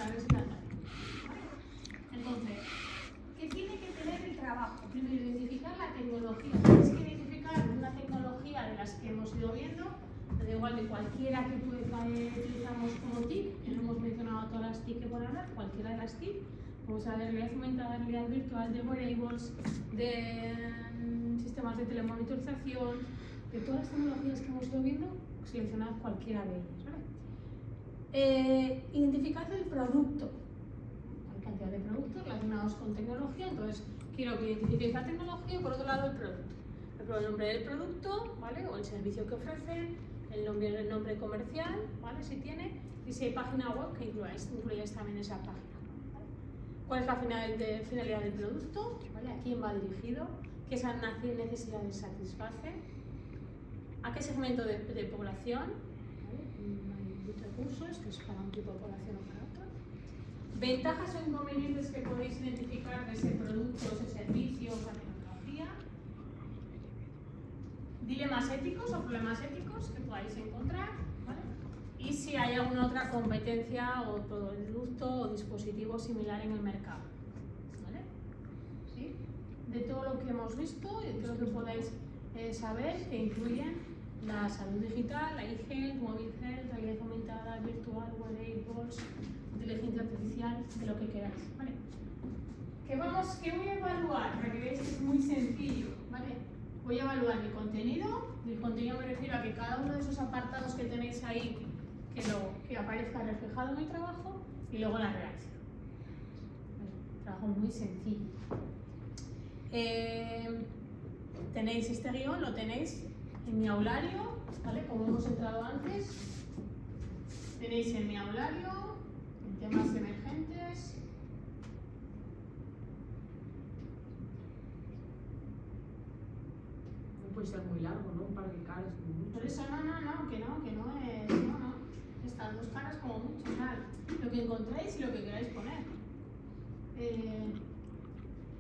través de la tarea. ¿Vale? Entonces, ¿qué tiene que tener el trabajo? Primero, identificar la tecnología. Tienes que identificar una tecnología de las que hemos ido viendo, da igual de cualquiera que utilizamos como TIC, no hemos mencionado todas las TIC que pueden hablar, cualquiera de las TIC, como sea de realidad aumentada, realidad virtual, de wearables, de sistemas de telemonitorización, de todas las tecnologías que hemos ido viendo, seleccionad cualquiera de ellas. ¿Vale? Identificad el producto. Hay cantidad de productos relacionados con tecnología, entonces quiero que identifiquéis la tecnología y por otro lado el producto. El nombre del producto, ¿vale? O el servicio que ofrecen, el nombre comercial, ¿vale? Si tiene, y si hay página web que incluyáis también esa página. ¿Vale? ¿Cuál es la finalidad del producto? ¿Vale? ¿A quién va dirigido? ¿Qué necesidades satisface? ¿A qué segmento de población? ¿Vale? Hay recursos, que es para un tipo de población o para otro. Ventajas o inconvenientes que podéis identificar de ese producto, ese servicio, esa tecnología. Dilemas éticos o problemas éticos que podáis encontrar, ¿vale? Y si hay alguna otra competencia o producto o dispositivo similar en el mercado, ¿vale? ¿Sí? De todo lo que hemos visto y de todo lo que podáis saber, que incluyen la salud digital, la e-health, mobile health, realidad aumentada, virtual, wearables, inteligencia artificial, de lo que queráis, ¿vale? ¿Qué voy a evaluar? Para que veáis que es muy sencillo, ¿vale? Voy a evaluar mi contenido. Mi contenido me refiero a que cada uno de esos apartados que tenéis ahí, que aparezca reflejado en mi trabajo, y luego la reacción. Un trabajo muy sencillo. Tenéis este guión, lo tenéis en mi aulario, ¿vale? Como hemos entrado antes. Tenéis en mi aulario, en temas emergentes. Puede ser muy largo, ¿no? Un par de caras como mucho. Por eso que no es, no. Estas dos caras como mucho, tal. Lo que encontréis y lo que queráis poner.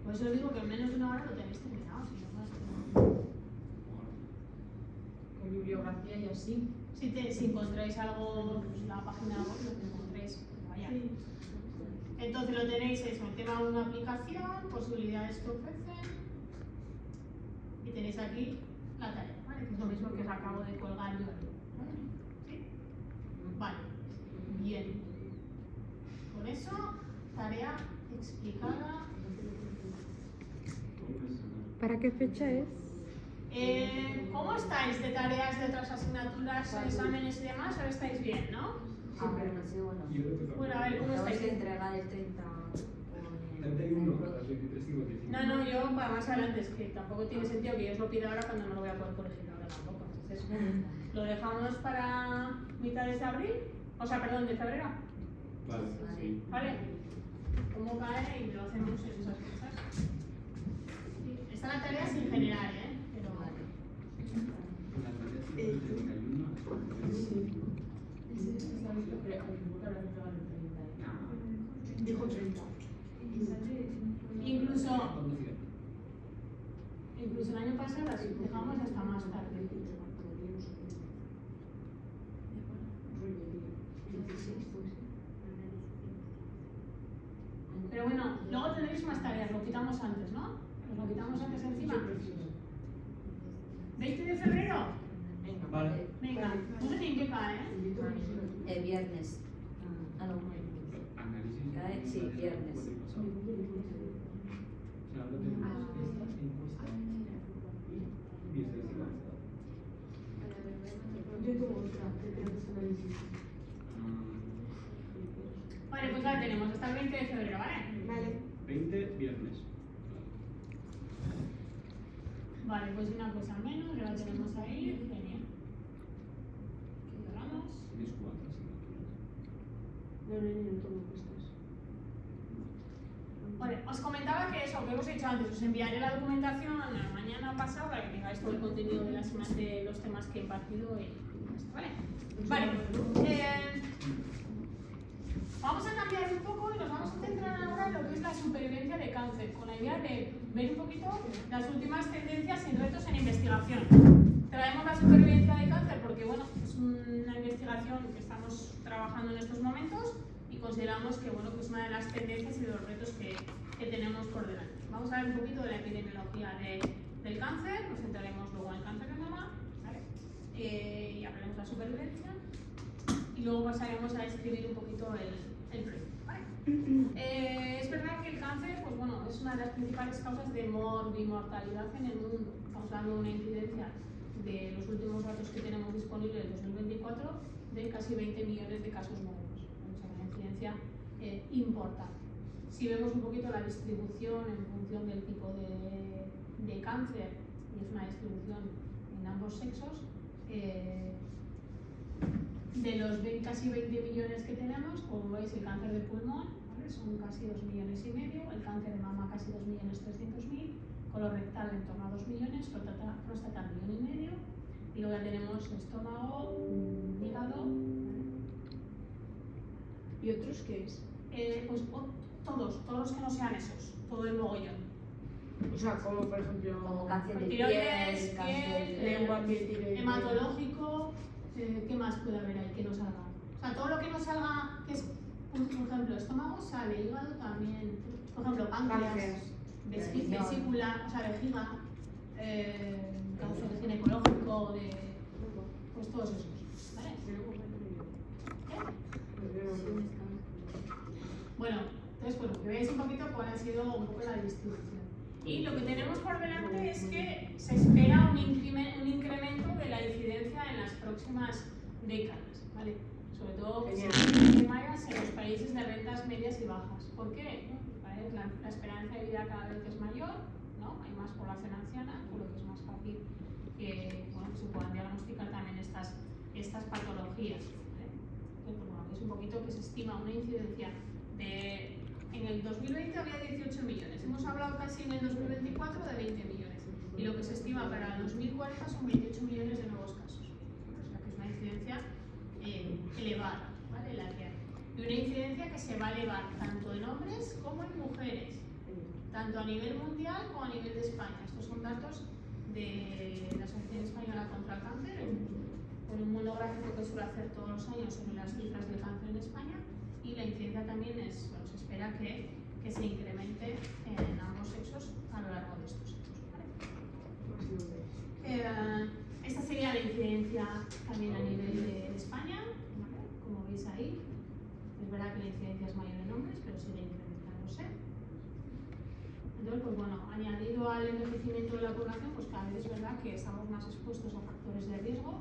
Por eso os digo que en menos de una hora lo tenéis terminado, si no más. Con bibliografía y así. Si encontráis algo, pues la página web, lo que encontréis, vaya. Sí. Entonces lo tenéis eso, el tema de una aplicación, posibilidades que ofrecen. Y tenéis aquí la tarea, ¿vale? Que es lo mismo que os acabo de colgar yo. ¿Vale? ¿Sí? Vale. Bien. Con eso, tarea explicada. ¿Para qué fecha es? ¿Cómo estáis de tareas de otras asignaturas, exámenes y demás? Ahora estáis bien, ¿no? Sí, pero no sé, bueno. Bueno, a ver, ¿cómo estáis? Tengo que entregar el 30. 31 a las 23:55. No, yo para más adelante, es que tampoco tiene sentido que yo os lo pida ahora cuando no lo voy a poder corregir ahora tampoco. Entonces, lo dejamos para mitades de abril, o sea, perdón, de febrero. Vale, sí. ¿Vale? ¿Cómo cae y lo hacemos en esas fechas? Sí. Está la tarea sin generar, ¿eh? Pero... Las tareas 31 Dijo 30. Incluso el año pasado las dejamos hasta más tarde. Pero bueno, luego tendréis más tareas, lo quitamos antes, ¿no? Nos lo quitamos antes encima. ¿20 de febrero? Vale. Venga, no sé ni en qué cae, ¿eh? El viernes. Ah, no. Análisis. Cae, sí, viernes. Vale, pues la tenemos hasta el 20 de febrero, ¿vale? Vale. 20 viernes. Vale, pues una cosa menos, ya la tenemos ahí, genial. Cerramos. Tienes 4 asignaturas. No tomo estas. Vale, os comentaba que eso, que os he dicho antes, os enviaré la documentación mañana pasado para que tengáis todo el contenido de los temas que he impartido y esto, ¿vale? Vale, vamos a cambiar un poco y nos vamos a centrar ahora en lo que es la supervivencia de cáncer, con la idea de ver un poquito las últimas tendencias y retos en investigación. Traemos la supervivencia de cáncer porque, bueno, es una investigación que estamos trabajando en estos momentos y y consideramos que, bueno, que es una de las tendencias y de los retos que tenemos por delante. Vamos a ver un poquito de la epidemiología del cáncer, nos centraremos luego en el cáncer de mama, ¿vale? Y hablaremos de la supervivencia y luego pasaremos a describir un poquito el proyecto, ¿vale? Es verdad que el cáncer, pues bueno, es una de las principales causas de morbimortalidad en el mundo. Estamos dando una incidencia de los últimos datos que tenemos disponibles del 2024 de casi 20 millones de casos nuevos. O sea, una incidencia importante. Si vemos un poquito la distribución en función del tipo de cáncer, y es una distribución en ambos sexos, de los casi 20 millones que tenemos, como veis, el cáncer de pulmón, ¿vale? Son casi 2,5 millones, el cáncer de mama casi 2.300.000, colorectal en torno a 2 millones, próstata 1,5 millones, y luego ya tenemos estómago, hígado, ¿vale? ¿Y otros qué es? Pues todos los que no sean esos, todo el mogollón. O sea, como por ejemplo... Como cáncer de Tiroides, piel, cáncer de... Lengua, piel, tiroides... Hematológico, ¿qué más puede haber ahí que no salga? O sea, todo lo que no salga, que es, por ejemplo, estómago sale, hígado también, por ejemplo, páncreas, vesícula, o sea, vejiga, cáncer ginecológico, pues todos esos, ¿vale? Bueno, entonces, bueno, que veáis un poquito cuál ha sido un poco la distribución. Y lo que tenemos por delante es que se espera un incremento de la incidencia en las próximas décadas, ¿vale? Sobre todo en los países de rentas medias y bajas. ¿Por qué? ¿Vale? La esperanza de vida cada vez es mayor, ¿no? Hay más población anciana, por lo que es más fácil que, bueno, que se puedan diagnosticar también estas patologías, ¿vale? Entonces, bueno, es un poquito que se estima una incidencia de... En el 2020 había 18 millones, hemos hablado casi en el 2024 de 20 millones y lo que se estima para el 2040 son 28 millones de nuevos casos. O sea que es una incidencia elevada, ¿vale? La que hay. Y una incidencia que se va a elevar tanto en hombres como en mujeres, tanto a nivel mundial como a nivel de España. Estos son datos de la Asociación Española contra el Cáncer, con un monográfico que suele hacer todos los años sobre las cifras del cáncer en España, y la incidencia también es, bueno, se espera que se incremente en ambos sexos a lo largo de estos años, ¿vale? Esta sería la incidencia también a nivel de España, ¿vale? Como veis ahí, es verdad que la incidencia es mayor en hombres, pero sigue incrementándose. Entonces, pues bueno, añadido al envejecimiento de la población, pues cada vez es verdad que estamos más expuestos a factores de riesgo,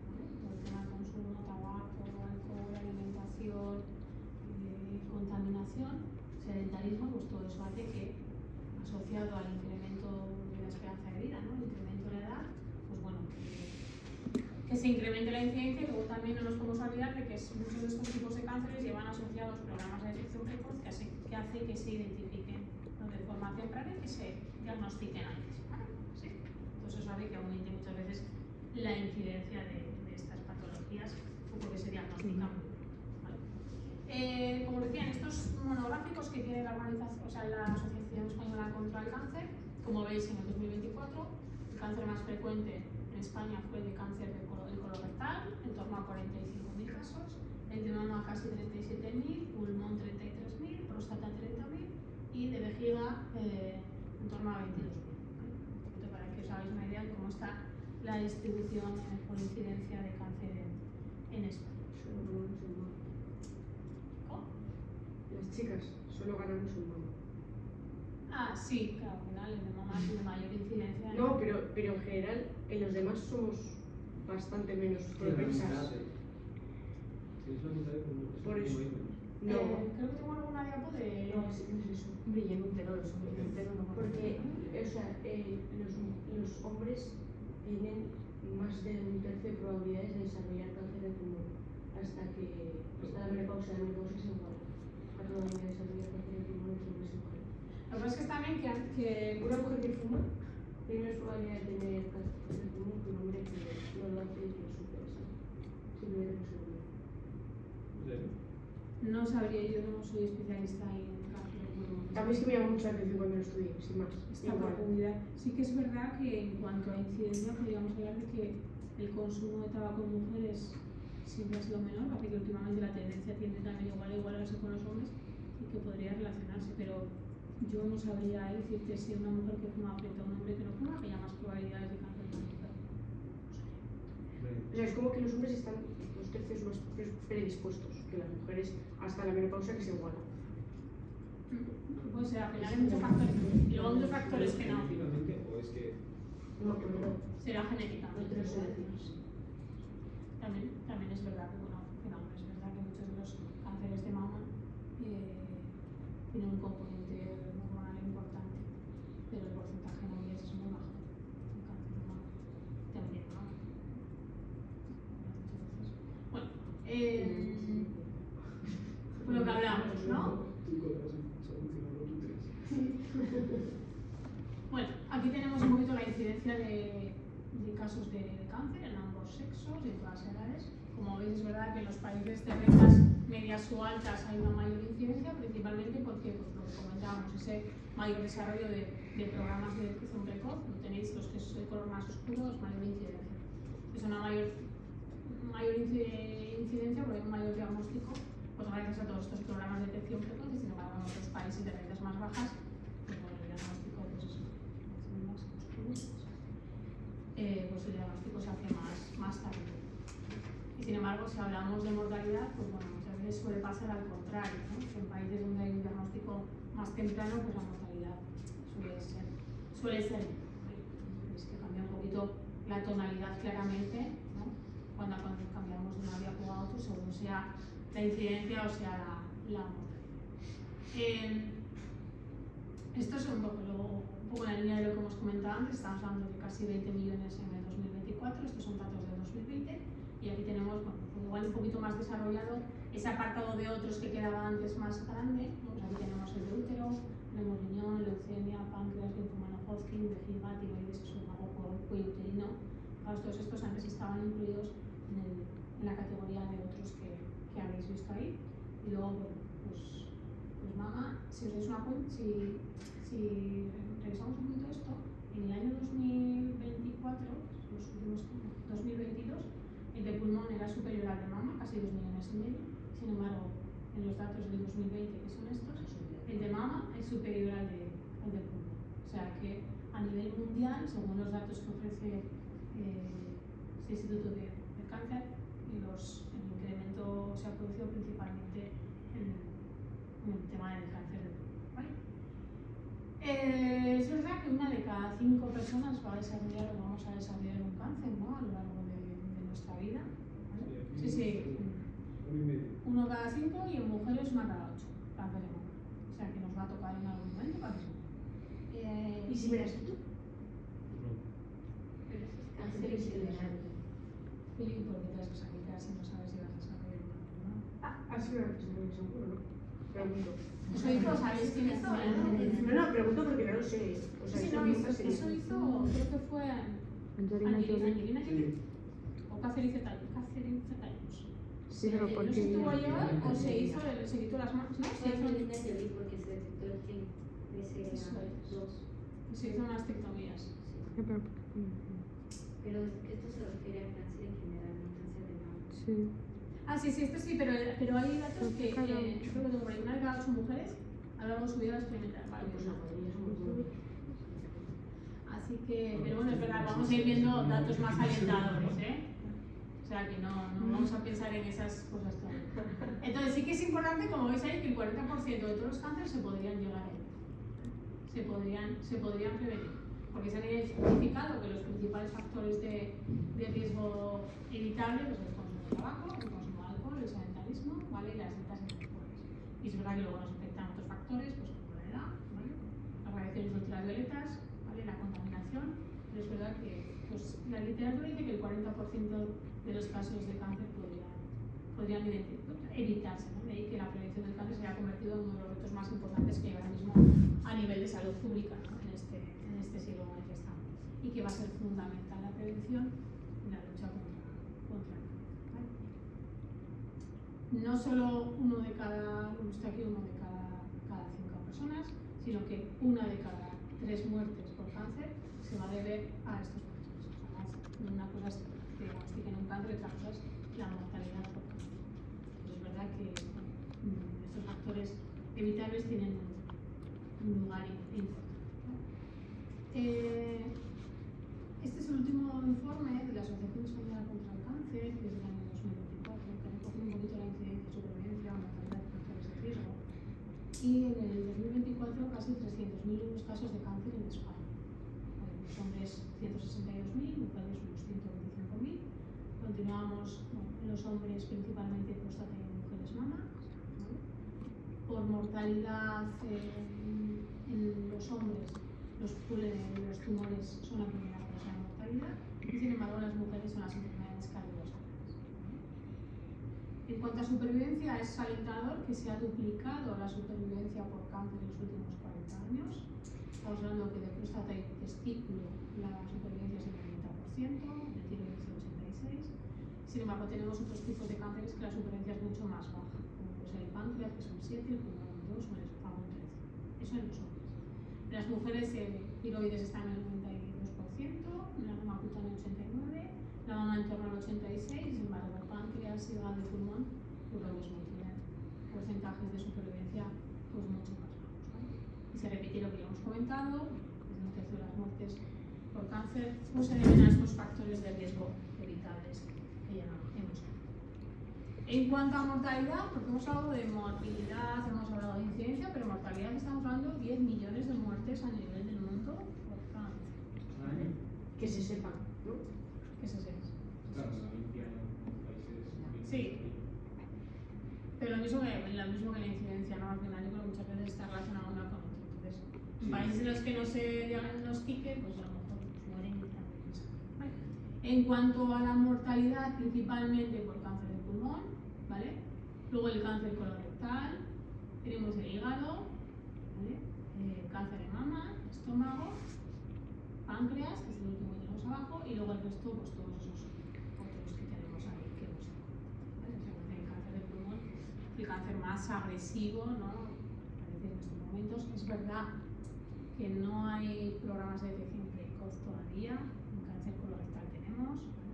¿vale? Por el tema del consumo, tabaco, alcohol, alimentación, contaminación, sedentarismo, pues todo eso hace que, asociado al incremento de la esperanza de vida, ¿no? El incremento de la edad, pues bueno, que se incremente la incidencia, y luego también no nos podemos olvidar de que muchos de estos tipos de cánceres llevan asociados programas de detección precoz que hace que se identifiquen de forma temprana y que se diagnostiquen antes, ¿vale? ¿Sí? Entonces eso hace que aumente muchas veces la incidencia de estas patologías porque se diagnostican muy bien, ¿vale? Como decía, en estos monográficos que tiene la organización, o sea, la Asociación Española contra el Cáncer, como veis en el 2024, el cáncer más frecuente en España fue el de cáncer del colorectal, en torno a 45.000 casos, el de mama casi 37.000, pulmón 33.000, próstata 30.000 y de vejiga en torno a 22.000. ¿Vale? Para que os hagáis una idea de cómo está la distribución por incidencia de cáncer en España. ¿Cómo? Las chicas solo ganan musulmán. Ah, sí, claro, al final el de mama es de mayor incidencia. No, pero en general en los demás somos bastante menos propensas. Si es la mitad de como Por eso. No. Creo que tengo alguna diapo de... No, sí, no es eso. Brillen un entero, los hombres entero no. Porque, o sea, los hombres tienen más de un tercio de probabilidades de desarrollar cáncer de pulmón hasta la menopausia. La menopausia es igual. La probabilidad de desarrollar cáncer de pulmón es hombres y mujeres. Lo que pasa es que también que Una mujer que fuma tiene más probabilidad de tener cáncer de pulmón que un hombre que no lo hace y que lo supera. Simplemente por segundo. no sabría, yo no soy especialista en cáncer de pulmón. A mí es que me llama mucho la atención cuando lo estudié, sin más. Esta profundidad. Sí que es verdad que en cuanto a incidencia podríamos hablar de que el consumo de tabaco en mujeres siempre ha sido menor, parece que últimamente la tendencia tiende también igual a igualarse con los hombres y que podría relacionarse, pero yo no sabría decirte si una mujer que fuma frente a un hombre que no fuma, que haya más probabilidades de cáncer que una mujer. O sea, es como que los hombres están 2/3 más predispuestos que las mujeres hasta la menopausia, que se iguala. Puede ser, al final hay muchos factores. Y luego hay otros factores que no. ¿Genéticamente o es que No, pero Será genéticamente. otros selecciones. También es verdad que, bueno, es verdad que muchos de los cánceres de mama tienen un componente hormonal importante, pero el porcentaje en hombres es muy bajo. El cáncer de mama también, ¿no? Bueno, por lo que hablamos, ¿no? tú podrás solucionarlo tú tres? Bueno, aquí tenemos un poquito la incidencia de casos de cáncer en ambos sexos y en todas las edades. Como veis, es verdad que en los países de rentas medias o altas hay una mayor incidencia, principalmente porque, pues, lo que comentábamos, ese mayor desarrollo de programas de detección precoz. No tenéis los que es el color más oscuro, es mayor incidencia. Es una mayor incidencia porque hay un mayor diagnóstico, pues gracias a todos estos programas de detección precoz, y sin embargo en otros países de rentas más bajas, pues bueno, el diagnóstico pues es pues el diagnóstico se hace más tarde. Y sin embargo, si hablamos de mortalidad, pues bueno, muchas veces suele pasar al contrario, ¿no? Que en países donde hay un diagnóstico más temprano, pues la mortalidad suele ser. Es que cambia un poquito la tonalidad claramente, ¿no? Cuando cambiamos de una diapo a otro, según sea la incidencia o sea la mortalidad. Esto es un poco en la línea de lo que hemos comentado antes. Estamos hablando de casi 20 millones en el 2024, estos son datos de 2020, y aquí tenemos, bueno, pues igual un poquito más desarrollado ese apartado de otros que quedaba antes más grande, ¿no? Pues aquí tenemos el de útero, tenemos riñón, leucemia, páncreas, linfoma no Hodgkin, vejiga, tiroides, esófago, cuello uterino. Todos estos antes estaban incluidos en la categoría de otros que habéis visto ahí. Y luego, bueno, pues mama, si os dais una cuenta, si revisamos un poquito esto, en el año 2024, los últimos 2022, el de pulmón era superior al de mama, casi 2,5 millones. Sin embargo, en los datos del 2020, que son estos, el de mama es superior al de pulmón. O sea que a nivel mundial, según los datos que ofrece este Instituto de Cáncer, el incremento se ha producido principalmente en el tema del cáncer de pulmón, ¿vale? Es verdad que 1 de cada 5 personas vamos a desarrollar un cáncer, ¿no? A lo largo de nuestra vida, ¿vale? Sí. 1 cada 5 y en mujeres 1 cada 8 cáncer de mama. O sea que nos va a tocar en algún momento cáncer. ¿Y si me das tú? Cáncer es ilegal. ¿Y por qué te vas a quitar si no sabes si vas a desarrollar un cáncer, no? Así me lo seguro, ¿no? Pregunto. Eso hizo, ¿sabéis quién hizo? No, pregunto porque no lo sé. O sea, Sí, no, eso hizo, creo que fue Angelina Jolie. Angelina Jolie. O Catherine Zeta-Jones. Sí, pero No sé porque si tuvo a llevar o se quitó las manos, ¿no? Fue Angelina Jolie porque se detectó el gen BCA2. Se hizo unas tectomías. Pero esto se refiere a cáncer en general, no cáncer de mama. sí. Ah, sí, esto sí, pero hay datos que Cada creo ocho. que por ahí 1 de cada 8 mujeres a lo largo de su vida experimentan. Vale, Pues la mayoría somos buenos. así que, pero bueno, es verdad, vamos a ir viendo datos más alentadores, ¿eh? O sea que no vamos a pensar en esas cosas todavía. Entonces sí que es importante, como veis ahí, que el 40% de todos los cánceres se podrían llegar a evitar. Se podrían prevenir. Porque se han identificado que los principales factores de riesgo evitable pues, el consumo de tabaco, el consumo de alcohol, el sedentarismo, ¿vale? Y las dietas indeseables. Y es verdad que luego nos afectan otros factores, pues como la edad, ¿vale? Las radiaciones ultravioletas, ¿vale? La contaminación. Pero es verdad que pues, la literatura dice que el 40% de los casos de cáncer podrían evitarse, ¿no? De ahí que la prevención del cáncer se haya convertido en uno de los retos más importantes que hay ahora mismo a nivel de salud pública, ¿no? en este siglo en el que estamos. Y que va a ser fundamental la prevención en la lucha contra el cáncer, ¿vale? No solo uno de cada 5 personas, sino que 1 de cada 3 muertes por cáncer se va a deber a estos factores. Una cosa es que diagnostiquen un cáncer, otra cosa es que la mortalidad por cáncer. Pues es verdad que estos factores evitables tienen un lugar importante. Este es el último informe de la Asociación Española contra el Cáncer desde el año 2024, que recoge un poquito la incidencia, supervivencia, mortalidad de factores de riesgo. Y en el 2024 casi 300.000 nuevos casos de cáncer en España. Los hombres 162.000, mujeres unos 125.000. Continuamos los hombres principalmente próstata y mujeres mama. Por mortalidad en los hombres, los tumores son la primera causa de mortalidad y sin embargo las mujeres son las enfermedades cardiovasculares. En cuanto a supervivencia, es alentador que se ha duplicado la supervivencia por cáncer en los últimos 40 años. Estamos hablando que de próstata y testículo la supervivencia es del 90%, de tiroides del 86%. Sin embargo, tenemos otros tipos de cánceres que la supervivencia es mucho más baja, como pues el páncreas, que son 7, el pulmón 2 o el esófago 13. Eso en los hombres. En las mujeres, tiroides está en el 92%, la mama cutánea 89%, la mama en torno al 86%, sin embargo, páncreas, hígado y pulmón, pues lo mismo, tienen porcentajes de supervivencia pues mucho más bajos, ¿vale? Y se repite lo que ya hemos comentado, desde un tercio de las muertes por cáncer pues se deben a estos factores de riesgo evitables que ya hemos hablado. En cuanto a mortalidad, porque hemos hablado de morbilidad, hemos hablado de incidencia, pero mortalidad estamos hablando de 10 millones de muertes a nivel del mundo por cáncer. Que se sepa, ¿no? ¿Qué es eso? Claro, la limpia en algunos países. Sí. Pero lo mismo que la incidencia, ¿no? Al final yo creo que muchas veces está relacionado una con otra. Entonces, en Sí. países en los que no se diagnostique, pues a lo mejor mueren y también. ¿Vale? En cuanto a la mortalidad, principalmente por cáncer de pulmón, ¿vale? Luego el cáncer colorectal, tenemos el hígado, ¿vale? Cáncer de mama, estómago, páncreas, que es el último que tenemos abajo, y luego el resto, pues todos esos otros que tenemos ahí que hemos ¿vale? O sea, el cáncer de pulmón, el cáncer más agresivo, ¿no? Parece en estos momentos. Es verdad que no hay programas de detección precoz todavía, en cáncer colorectal tenemos, ¿vale?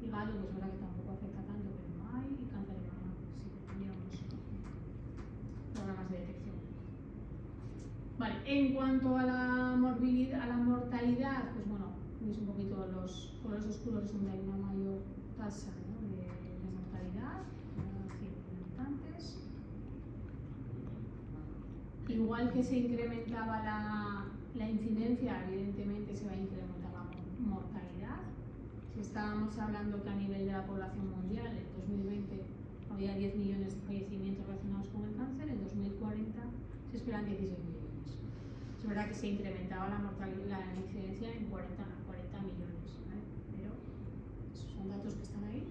Hígado, pues es verdad que tampoco afecta tanto, pero no hay, y cáncer de mama, pues sí que tendríamos programas de detección. Vale, en cuanto a la morbilidad, a la mortalidad, pues bueno, veis un poquito los colores oscuros es donde hay una mayor tasa, ¿no? de mortalidad, 100 habitantes. Igual que se incrementaba la incidencia, evidentemente se va a incrementar la mortalidad. Si estábamos hablando que a nivel de la población mundial, en 2020 había 10 millones de fallecimientos relacionados con el cáncer, en 2040 se esperan 16 millones. Es verdad que se incrementaba la mortalidad, la incidencia en 40 millones, ¿vale? Pero esos son datos que están ahí.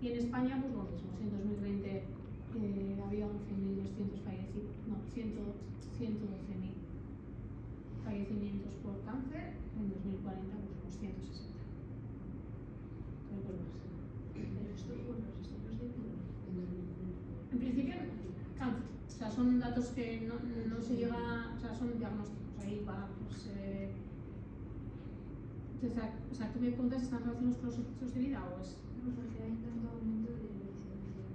Y en España, pues lo mismo, si en 2020 había 11.200 fallecimientos, no, 112.000 fallecimientos por cáncer, en 2040 pues unos 160. Pero pues más. Pero esto con los estudios de En principio, cáncer. O sea, son datos que no se llega, o sea, son diagnósticos. Ahí va, pues. O sea, tú me preguntas si están relacionados con los estilos de vida o es. Porque hay tanto aumento de incidencia.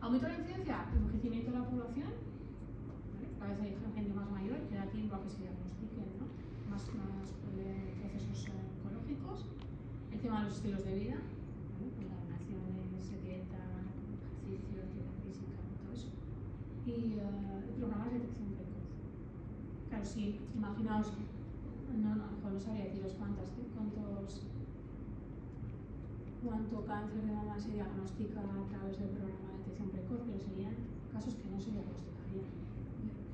¿Aumento de la incidencia? Envejecimiento de la población. ¿Vale? Cada vez hay gente más mayor que da tiempo a que se diagnostiquen, ¿no? Más procesos oncológicos. El tema de los estilos de vida, ¿vale? Pues las relaciones, dieta, ejercicio, actividad física, todo eso. Y programas de detección precoz. Claro, sí, imaginaos, no sabría deciros cuánto cáncer de mama se diagnostica a través del programa de detección precoz, pero serían casos que no se diagnosticarían.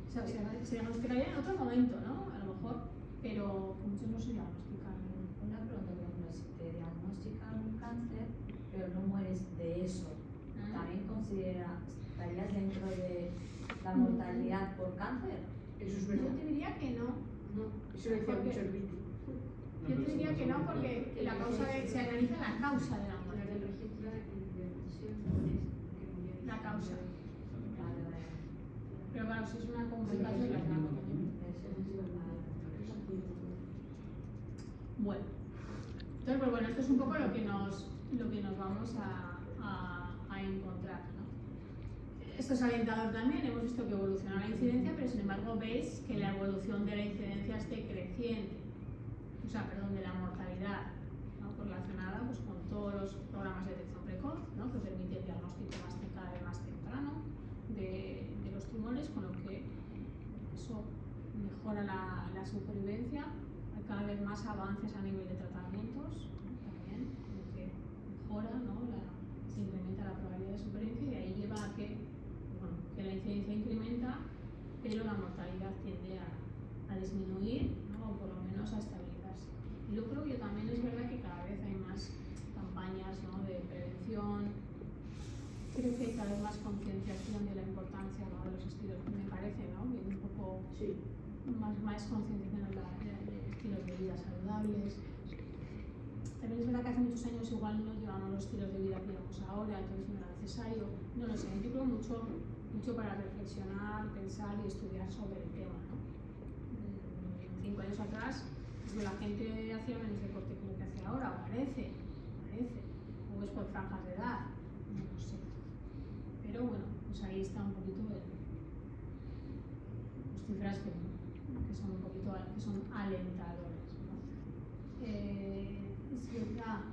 O sea, se diagnosticarían en otro momento, ¿no? A lo mejor, pero que muchos no se diagnostican. Una pregunta, por ejemplo, si te diagnostican un cáncer, pero no mueres de eso, ¿también estarías dentro de la mortalidad por cáncer? Eso es Yo verdad. te diría que no. No, eso lo decía mucho el Viti. Yo te diría que no, porque la causa se analiza la causa de la La muerte. del registro de depresión que murió. La causa. Vale, vale. Pero claro, si es una complicación, la causa. Bueno, entonces, pues bueno, esto es un poco lo que nos vamos a encontrar, ¿no? Esto es alentador también, hemos visto que evoluciona la incidencia, pero sin embargo veis que la evolución de la incidencia es decreciente, de la mortalidad, ¿no? Relacionada pues, con todos los programas de detección precoz, ¿no? Que permite el diagnóstico cada vez más temprano de los tumores, con lo que eso mejora la supervivencia. Hay cada vez más avances a nivel de tratamientos, también, lo que mejora, ¿no? Se incrementa la probabilidad de supervivencia y de ahí lleva a que la incidencia incrementa, pero la mortalidad tiende a disminuir, ¿no? O por lo menos a estabilizarse. Y yo creo que también es verdad que cada vez hay más campañas, ¿no? De prevención, creo que hay cada vez más concienciación de la importancia, ¿no? De los estilos, me parece, ¿no? Viendo un poco Sí. más concienciación de estilos de vida saludables. También es verdad que hace muchos años igual no llevamos los estilos de vida que llevamos ahora, entonces no era necesario. No lo sé, yo creo mucho para reflexionar, pensar y estudiar sobre el tema, ¿no? 5 años atrás, pues la gente hacía menos deporte que lo que hace ahora, parece, o es por franjas de edad, no lo sé. Pero bueno, pues ahí está un poquito las cifras que son un poquito son alentadoras, ¿no? Es verdad,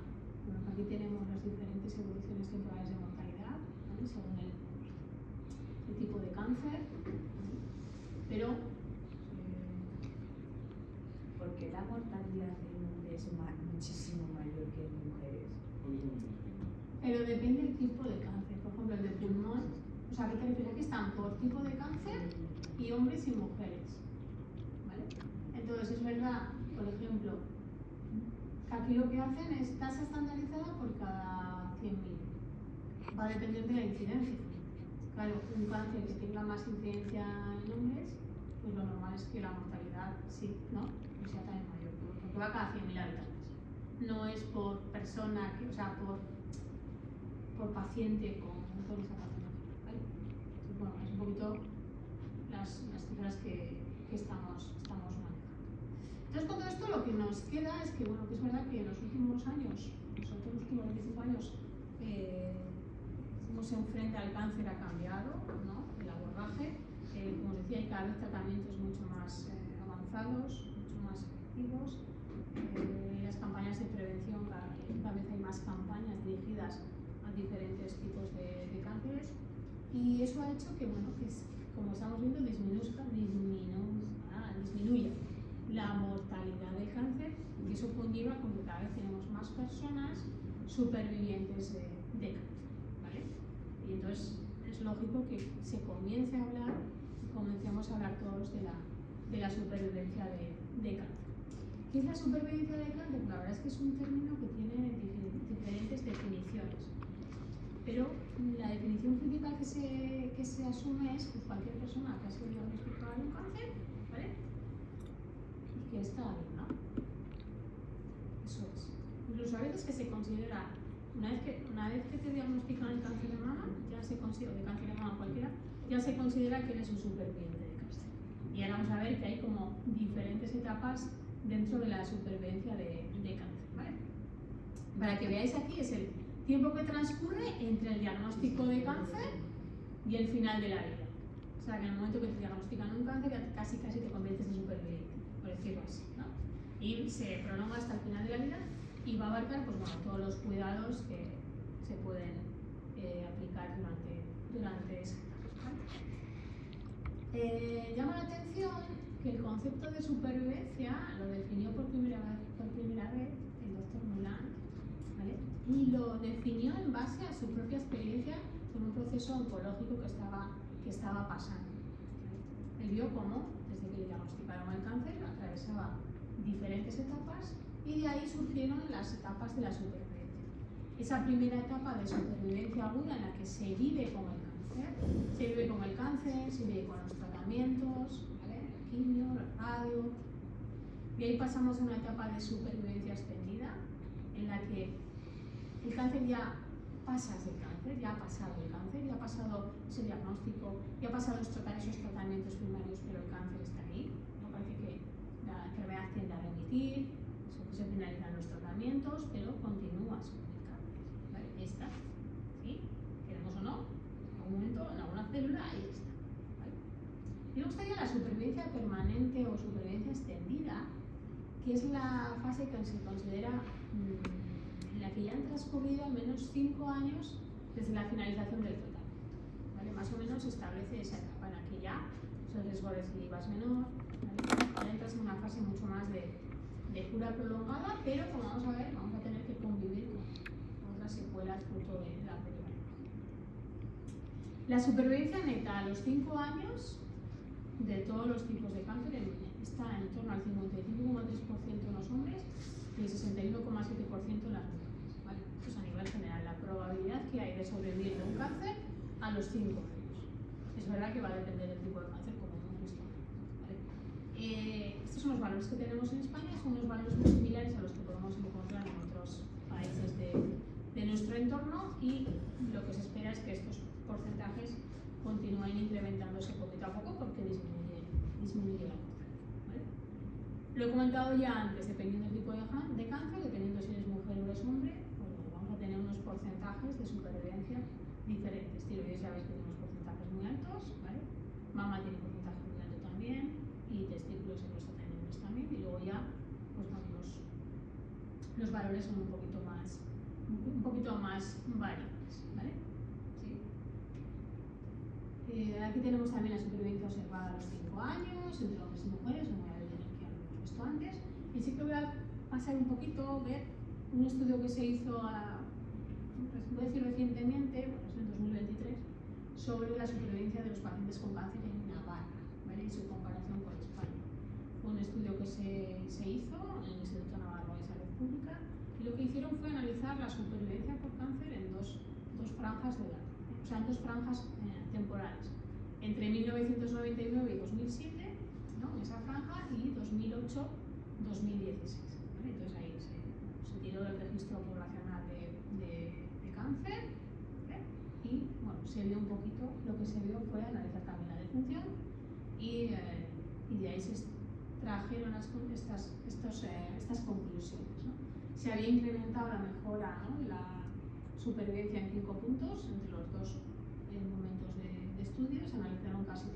bueno, aquí tenemos las diferentes evoluciones temporales de mortalidad, ¿vale? Según el tipo de cáncer, ¿vale? Pero porque la mortalidad en hombres es muchísimo mayor que en mujeres. Pero depende del tipo de cáncer. Por ejemplo, el de pulmón, o sea, ¿qué te refieres? Aquí están por tipo de cáncer y hombres y mujeres, ¿vale? Entonces es verdad, por ejemplo, que aquí lo que hacen es tasa estandarizada por cada 100.000. Va a depender de la incidencia. Claro, un cáncer que tenga más incidencia en hombres, pues lo normal es que la mortalidad sí, ¿no? Pues sea también mayor, porque va cada 100.000 habitantes. No es por persona, o sea, por paciente con esa patología, ¿vale? Entonces, bueno, es un poquito las cifras que estamos manejando. Entonces, con todo esto lo que nos queda es que, bueno, que es verdad que en los últimos años, sobre todo en los últimos 25 años, cómo se enfrenta al cáncer ha cambiado, ¿no? El abordaje, como decía, hay cada vez tratamientos mucho más avanzados, mucho más efectivos. Las campañas de prevención, cada vez hay más campañas dirigidas a diferentes tipos de cánceres, y eso ha hecho que, bueno, que como estamos viendo, disminuya la mortalidad del cáncer, y eso conlleva con que cada vez tenemos más personas supervivientes de cáncer, ¿vale? Y entonces es lógico que se comience a hablar, comencemos a hablar todos de la supervivencia de cáncer. ¿Qué es la supervivencia de cáncer? La verdad es que es un término que tiene diferentes definiciones, pero la definición principal que se asume es que cualquier persona que ha sido diagnosticada de un cáncer, ¿vale? Y que está bien, ¿no? Eso es. Incluso a veces que se considera, una vez que te diagnostican el cáncer de mama, ya se considera, de cáncer de mama cualquiera, ya se considera que eres un superviviente de cáncer. Y ahora vamos a ver que hay como diferentes etapas dentro de la supervivencia de cáncer, ¿vale? Para que veáis aquí es el tiempo que transcurre entre el diagnóstico de cáncer y el final de la vida. O sea, que en el momento que te diagnostican un cáncer casi te conviertes en superviviente, por decirlo así, ¿no? Y se prolonga hasta el final de la vida y va a abarcar, pues bueno, todos los cuidados que se pueden aplicar durante esa etapa, ¿vale? Llama la atención que el concepto de supervivencia lo definió por primera vez el doctor Moulin, ¿vale? Y lo definió en base a su propia experiencia con un proceso oncológico que estaba pasando, ¿vale? Él vio cómo, desde que le diagnosticaron el cáncer, atravesaba diferentes etapas y de ahí surgieron las etapas de la supervivencia. Esa primera etapa de supervivencia aguda en la que se vive con el cáncer, se vive con los tratamientos, quimio, radio, y ahí pasamos a una etapa de supervivencia extendida en la que el cáncer ya pasas del cáncer, ya ha pasado el cáncer, ya ha pasado ese diagnóstico, ya ha pasado esos tratamientos primarios, pero el cáncer está ahí, no parece que la enfermedad tiende a remitir, se finalizan los tratamientos, pero continúas con el cáncer, ¿vale? Está, ¿sí? Queremos ¿no? En algún momento, en alguna célula, ahí está. ¿Vale? Y luego estaría la supervivencia permanente o supervivencia extendida, que es la fase que se considera en la que ya han transcurrido al menos 5 años desde la finalización del tratamiento. ¿Vale? Más o menos se establece esa etapa en la que ya el riesgo de recidiva es menor. ¿Vale? Ahora entras en una fase mucho más de cura prolongada, pero como vamos a ver, vamos a tener que convivir con otras secuelas fruto de la propia enfermedad. La supervivencia neta a los 5 años de todos los tipos de cáncer está en torno al 55,3% en los hombres y el 61,7% en las mujeres. ¿Vale? Pues a nivel general, la probabilidad que hay de sobrevivir de un cáncer a los 5 años. Es verdad que va a depender del tipo de cáncer, como hemos visto. ¿Vale? Estos son los valores que tenemos en España, son unos valores muy similares a los que podemos encontrar en otros países de nuestro entorno, y lo que se espera es que estos porcentajes continúen incrementándose poquito a poco porque disminuye la mortalidad. ¿Vale? Lo he comentado ya antes, dependiendo del tipo de cáncer, dependiendo si eres mujer o eres hombre, pues vamos a tener unos porcentajes de supervivencia diferentes. Tiroides ya veis que tiene unos porcentajes muy altos, ¿vale? Mama tiene un porcentaje muy alto también, y testículos y próstata en hombres también, y luego ya pues bueno, los valores son un poquito más variables, ¿vale? ¿Sí? Aquí tenemos también la supervivencia observada a los 5 años entre hombres y mujeres, no voy a ver que habíamos visto antes, y sí que voy a pasar un poquito, ver un estudio que se hizo voy a decir recientemente, bueno, es en 2023, sobre la supervivencia de los pacientes con cáncer en Navarra, ¿vale? Y su comparación con España. Fue un estudio que se hizo en el Instituto Navarro de Salud Pública, y lo que hicieron fue analizar la supervivencia por cáncer en dos franjas de edad, o sea, en dos franjas temporales, entre 1999 y 2007, ¿no? En esa franja, y 2008-2016. ¿Vale? Entonces ahí se tiró del registro poblacional de cáncer, ¿vale? Y bueno, se vio un poquito, lo que se vio fue analizar también la defunción, y de ahí se extrajeron estas conclusiones, ¿no? Se había incrementado la mejora, ¿no? La supervivencia en 5 puntos entre los dos momentos de estudio. Se analizaron casi 57.000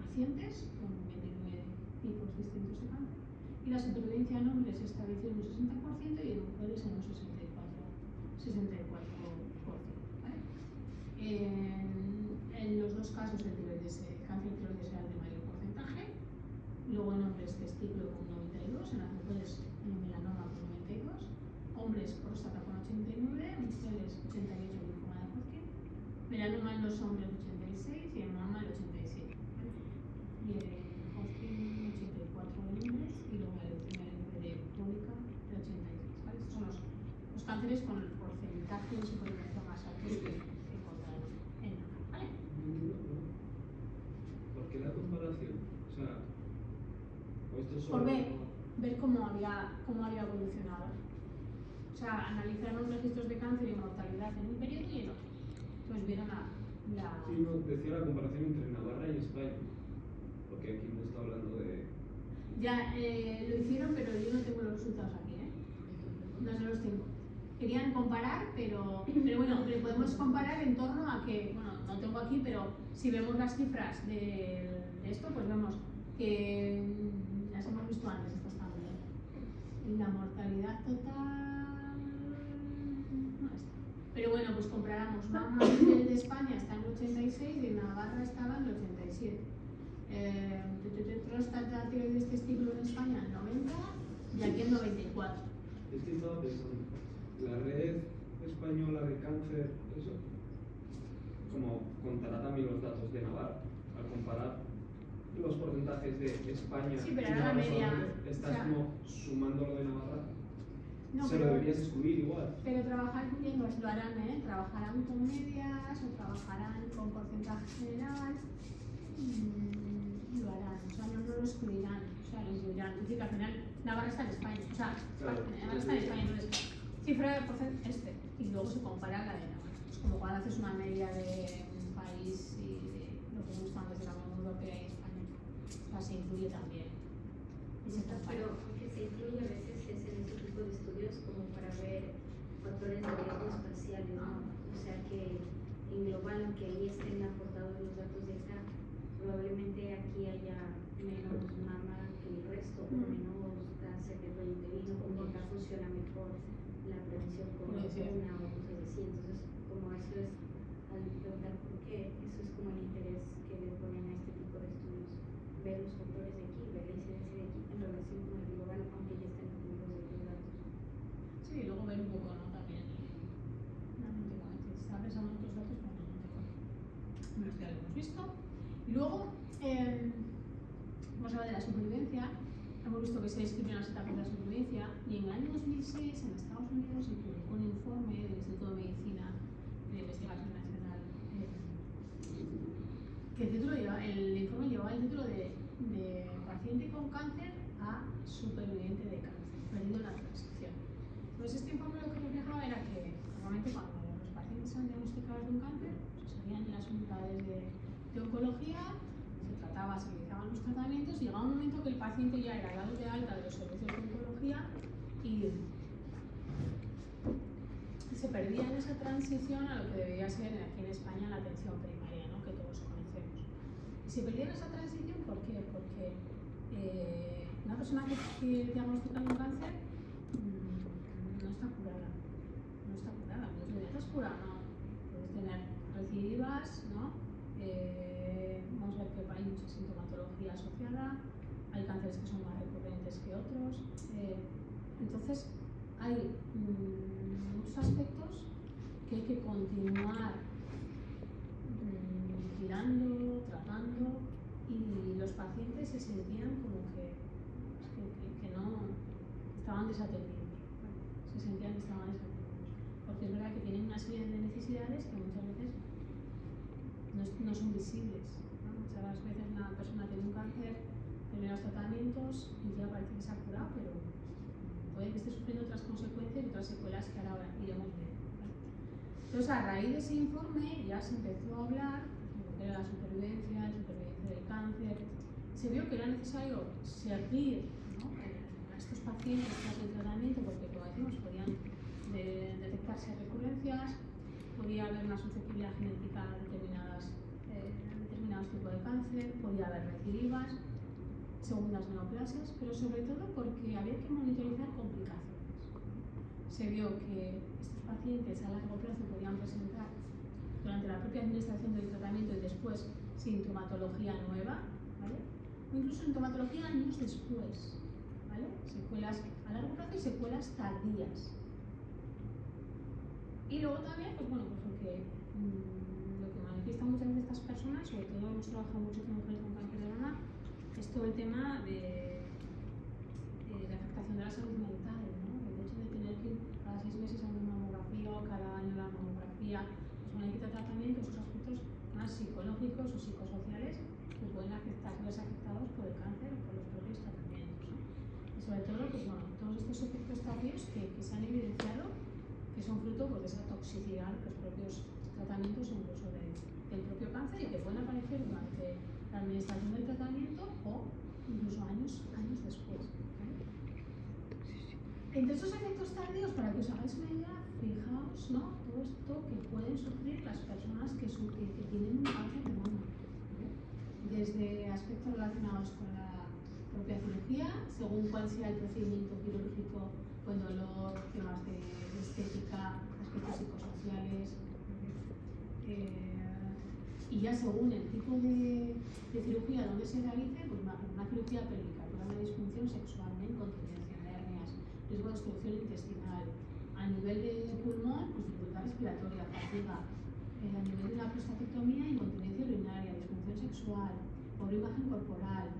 pacientes con 29 tipos distintos de cáncer, y la supervivencia en hombres se estableció en un 60% y en mujeres en un 64%. ¿Vale? En los dos casos el cáncer de tiroides era el de mayor porcentaje, luego en hombres testículo con 92, en las mujeres melanoma con 92, hombres próstata con 89, mujeres 88,9%, melanoma en los hombres 86 y en mama el 87%. ¿Vale? Y el Hodgkin 84 en hombres, y luego la leucemia linfodepólica el 86. ¿Vale? Estos son los cánceres con el porcentaje de supervivencia más alto que encontraron en mama. ¿Vale? ¿Por qué la comparación? O sea, esto es Por solo... ver cómo había evolucionado. O sea, analizaron registros de cáncer y mortalidad en un periodo y en otro. Pues vieron la... Sí, no, decía la comparación entre Navarra y España, porque aquí no está hablando de... Ya lo hicieron, pero yo no tengo los resultados aquí, ¿eh? No los tengo. Querían comparar, pero bueno, le podemos comparar en torno a que, bueno, no tengo aquí, pero si vemos las cifras de esto, pues vemos que las hemos visto antes, estas también. La mortalidad total no está. Pero bueno, pues comparamos. Mama de España está en el 86 y en Navarra estaba en el 87. Próstata, tiroides, testículo en España en 90 y aquí en 94. Es que estaba pensando, la red española de cáncer, eso, como contará también los datos de Navarra, al comparar los porcentajes de España. Sí, pero y ahora la Navarra media, solamente, estás o sea, como sumando lo de Navarra. No, Se lo deberías excluir igual. Pero trabajar bien pues lo harán, ¿eh? Trabajarán con medias o trabajarán con porcentaje general. Lo harán, o sea, no lo excluirán, o sea, lo incluirán. Es decir, que al final Navarra está en España, o sea, Claro. Navarra está en España, entonces, cifra de porcentaje y luego se compara la de Navarra. Es como cuando haces una media de un país y de lo que hemos visto antes de la Unión Europea y España, o sea, se incluye también. Y se compara. Pero aunque se incluye, a veces es en ese tipo de estudios como para ver, por factores de riesgo espaciales, ¿no? O sea que en global, aunque ahí estén aportados los datos de acá, probablemente aquí haya menos mama que el resto, o menos cáncer de cuello uterino, porque acá funciona mejor la prevención con vacuna o cosas así. Entonces, como eso es, al preguntar por qué, eso es como el interés que le ponen a este tipo de estudios, ver los factores de aquí, ver la incidencia de aquí en relación con el global, aunque ya estén juntos de otros datos. Sí, y luego ver un poco, ¿no? También, realmente, cuando se está pensando en otros datos, pues bueno, ya lo hemos visto. Y luego, vamos a hablar de la supervivencia. Hemos visto que se describen las etapas de la supervivencia y en el año 2006 en Estados Unidos se publicó un informe del Instituto de Medicina de Investigación Nacional que el informe llevaba el título de paciente con cáncer a superviviente de cáncer, perdido en la transición. Entonces este informe lo que reflejaba era que normalmente cuando los pacientes eran diagnosticados de un cáncer, se salían en las unidades de oncología, se trataba, se realizaban los tratamientos, y llegaba un momento que el paciente ya era dado de alta de los servicios de oncología y se perdía en esa transición a lo que debería ser aquí en España la atención primaria, ¿no? Que todos conocemos. Y se perdía en esa transición, ¿por qué? Porque una persona que diagnostica un cáncer no está curada. No está curada. No estás curada, no. Puedes tener recidivas, ¿no? Vamos a ver que hay mucha sintomatología asociada, hay cánceres que son más recurrentes que otros. Entonces, hay muchos aspectos que hay que continuar vigilando, tratando, y los pacientes se sentían como que no estaban desatendidos. Se sentían que estaban desatendidos. Porque es verdad que tienen una serie de necesidades que muchas veces no son visibles, ¿no? Muchas veces una persona tiene un cáncer, tiene los tratamientos y ya parece que se ha curado, pero puede que esté sufriendo otras consecuencias y otras secuelas que ahora iremos viendo, ¿vale? Entonces, a raíz de ese informe ya se empezó a hablar de lo que era la supervivencia del cáncer. Se vio que era necesario servir, ¿no? A estos pacientes tras el tratamiento, porque, como decimos, podían detectarse recurrencias, podía haber una susceptibilidad genética a determinados tipos de cáncer, podía haber recidivas, segundas neoplasias, pero sobre todo porque había que monitorizar complicaciones. Se vio que estos pacientes a largo plazo podían presentar durante la propia administración del tratamiento y después sintomatología nueva, ¿vale? O incluso sintomatología años después, ¿vale? Secuelas a largo plazo y secuelas tardías. Y luego también, pues bueno, pues lo que manifiestan muchas veces estas personas, sobre todo hemos trabajado mucho con mujeres con cáncer de mama, es todo el tema de la afectación de la salud mental, ¿no? El hecho de tener que ir cada 6 meses a una mamografía o cada año a la mamografía, pues bueno, hay que tratar también esos aspectos más psicológicos o psicosociales que pueden verse afectados por el cáncer o por los propios tratamientos, ¿no? Y sobre todo, pues bueno, todos estos efectos tardíos que se han evidenciado, que son fruto, pues, de esa toxicidad de los propios tratamientos o incluso del propio cáncer, y que pueden aparecer durante la administración del tratamiento o incluso años después, ¿vale? Entre esos efectos tardíos, para que os hagáis una idea, fijaos, ¿no? Todo esto que pueden sufrir las personas que tienen un cáncer de mama, ¿vale? Desde aspectos relacionados con la propia cirugía, según cuál sea el procedimiento quirúrgico, con dolor, temas de estética, aspectos psicosociales, y ya según el tipo de cirugía donde se realice, pues una cirugía pélvica, una disfunción sexual, una incontinencia, hernias, riesgo de obstrucción intestinal, a nivel de pulmón, pues dificultad respiratoria, fatiga, a nivel de la prostatectomía, incontinencia urinaria, disfunción sexual, pobre imagen corporal.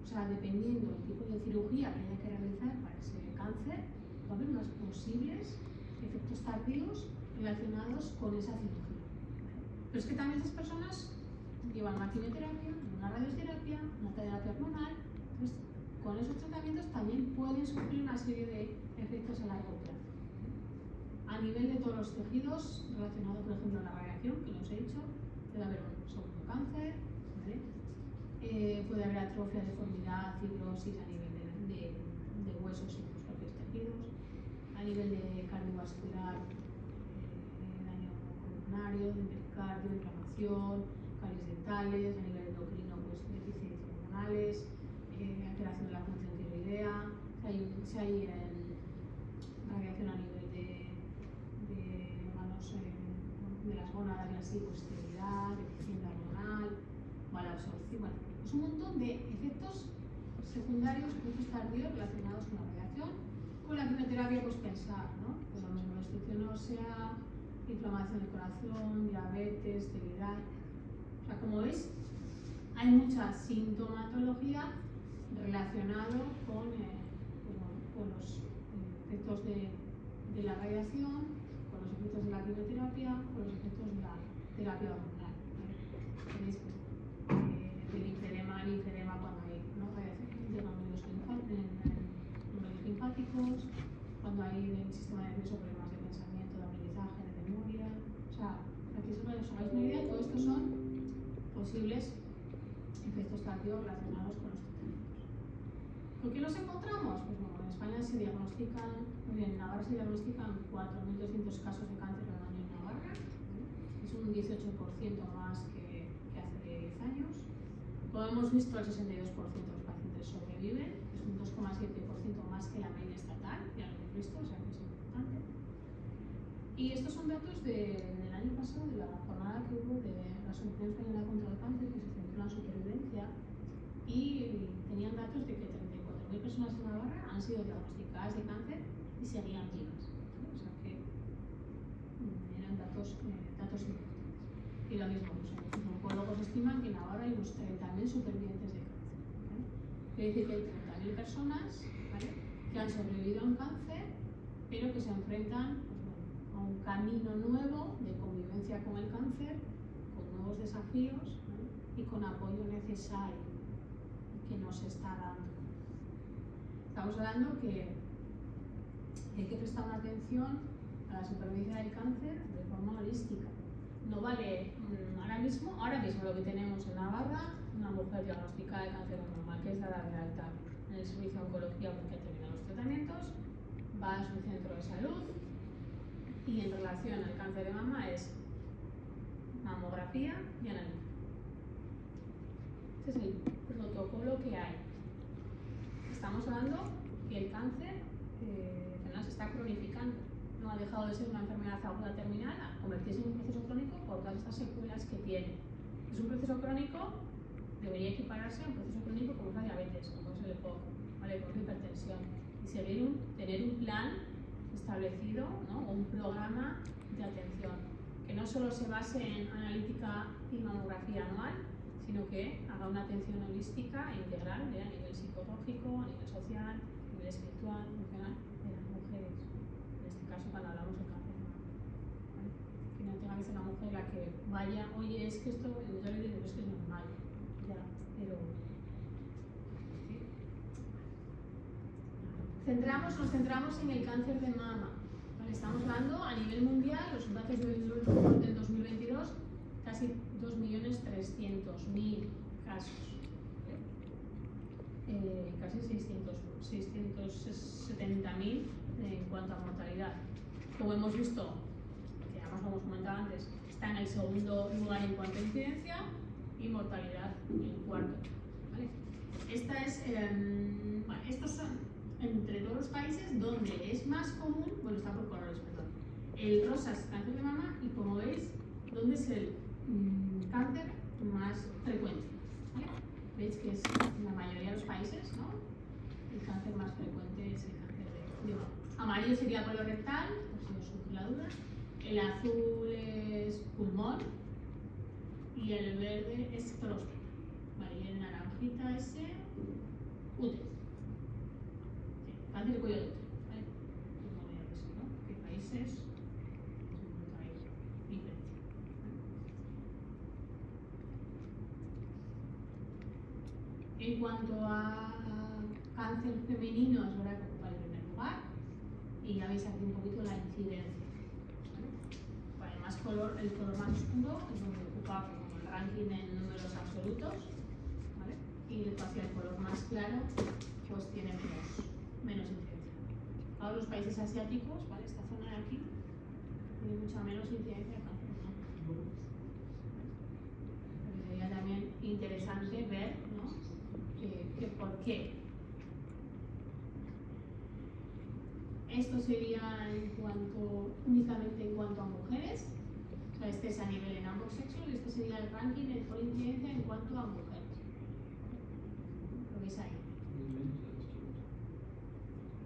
O sea, dependiendo del tipo de cirugía que haya que realizar para ese cáncer, va a haber unos posibles efectos tardíos relacionados con esa cirugía. Pero es que también esas personas llevan una quimioterapia, una radioterapia, una terapia hormonal. Entonces, con esos tratamientos también pueden sufrir una serie de efectos a largo plazo. A nivel de todos los tejidos relacionados, por ejemplo, a la radiación, que lo os he dicho, puede haber un segundo cáncer, ¿vale? Puede haber atrofia, deformidad, fibrosis a nivel de huesos y los propios tejidos. A nivel de cardiovascular, coronario, de pericardio, inflamación, caries dentales, a nivel endocrino, pues déficits hormonales, alteración de la función tiroidea, si hay radiación a nivel de órganos de las gónadas y así, pues esterilidad, deficiencia hormonal, mala absorción, bueno, pues un montón de efectos secundarios, efectos tardíos relacionados con la radiación. Con la quimioterapia, pues pensar, ¿no? Pues lo mismo, destrucción ósea, inflamación del corazón, diabetes, esterilidad. O sea, como veis, hay mucha sintomatología relacionado con los efectos de la radiación, con los efectos de la quimioterapia, con los efectos de la terapia hormonal. Tenéis del linfedema cuando hay radiación de ganglios linfáticos, cuando hay en el sistema nervioso problemas de pensamiento, de aprendizaje, de memoria. O sea, aquí os hagáis una idea, todo esto son posibles efectos tardíos relacionados con los tratamientos. ¿Por qué los encontramos? Pues bueno, en España se diagnostican, en Navarra se diagnostican 4.200 casos de cáncer al año en Navarra, ¿vale? Es un 18% más que hace 10 años. Como hemos visto, el 62% de los pacientes sobreviven, es un 2,7% más que la media estatal, ya lo hemos visto, o sea que es importante. Y estos son datos del año pasado, de la jornada que hubo de la Asociación Española contra el Cáncer, que se centró en la supervivencia, y tenían datos de que 34.000 personas en Navarra han sido diagnosticadas de cáncer y seguían vivas, ¿vale? O sea que eran datos importantes. Y lo mismo, pues, los oncólogos estiman que en Navarra hay unos 30.000 supervivientes de cáncer, ¿vale? Quiere decir que hay 30.000 personas, ¿vale?, que han sobrevivido a un cáncer, pero que se enfrentan, pues, bueno, a un camino nuevo de convivencia con el cáncer, con nuevos desafíos, ¿vale?, y con apoyo necesario que nos está dando. Estamos hablando que hay que prestar una atención a la supervivencia del cáncer de forma holística. No vale ahora mismo lo que tenemos en Navarra, una mujer diagnosticada de cáncer de mama que es dada de alta en el servicio de oncología porque ha terminado los tratamientos, va a su centro de salud y en relación al cáncer de mama es mamografía y analítica. Este es el protocolo que hay. Estamos hablando que el cáncer se está cronificando. No ha dejado de ser una enfermedad aguda terminal a convertirse en un proceso crónico por todas estas secuelas que tiene. Es un proceso crónico, debería equipararse a un proceso crónico como es la diabetes, como es el EPOC, ¿vale?, como es la hipertensión. Y tener un plan establecido, ¿no?, o un programa de atención, que no solo se base en analítica y mamografía anual, sino que haga una atención holística e integral, a nivel psicológico, a nivel social, a nivel espiritual, emocional, de las mujeres. En este caso, cuando hablamos de cáncer, ¿vale?, que no tenga que ser la mujer la que vaya, oye, es que esto, yo le digo, es que es normal, ya, pero... ¿sí? Nos centramos en el cáncer de mama, ¿vale? Estamos hablando a nivel mundial, los datos del 2022, casi 2.300.000 casos, casi 670.000 en cuanto a mortalidad. Como hemos visto, que además lo hemos comentado antes, está en el segundo lugar en cuanto a incidencia y mortalidad en cuarto, ¿vale? Estos son entre todos los países donde es más común, bueno, está por colores, perdón. El rosa es cáncer de mama y, como veis, donde es el cáncer más frecuente, ¿vale? Veis que es en la mayoría de los países, ¿no?, el cáncer más frecuente es el cáncer de mama. Amarillo sería colorectal, por si os surge la duda. El azul es pulmón y el verde es próstata, ¿vale? Y el naranjita es útero. Sí, cáncer de cuello de útero, ¿vale? Pues no voy a decir, ¿no?, qué países, hay diferencia. En cuanto a cáncer femenino, es verdad que ocupa el primer lugar y ya veis aquí un poquito la incidencia, ¿vale? Bueno, el color más oscuro es donde ocupa como el ranking en números absolutos, ¿vale? Y hacia el color más claro pues tiene menos incidencia. Ahora los países asiáticos, ¿vale?, esta zona de aquí tiene mucha menos incidencia de cáncer, ¿no? ¿Por qué? Esto sería únicamente en cuanto a mujeres. O sea, este es a nivel en ambos sexos y este sería el ranking por incidencia en cuanto a mujeres. Lo veis ahí.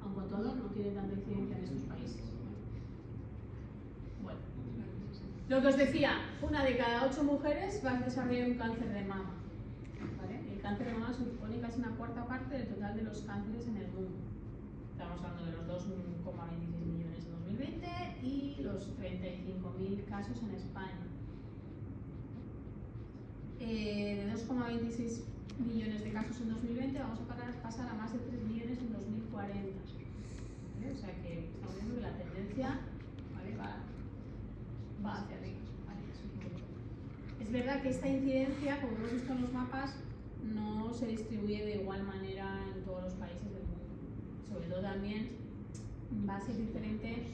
Aunque todo no tiene tanta incidencia en estos países. Bueno, lo que os decía, 1 de cada 8 mujeres va a desarrollar un cáncer de mama. ¿Vale? El cáncer de mama supone casi una cuarta parte del total de los cánceres en el mundo. Estamos hablando de los 2,26 millones en 2020 y los 35.000 casos en España. De 2,26 millones de casos en 2020 vamos a pasar a más de 3 millones en 2040. ¿Vale? O sea que estamos viendo que la tendencia, ¿vale?, va hacia arriba. ¿Vale? Es verdad que esta incidencia, como hemos visto en los mapas, no se distribuye de igual manera en todos los países del mundo. Sobre todo también va a ser diferente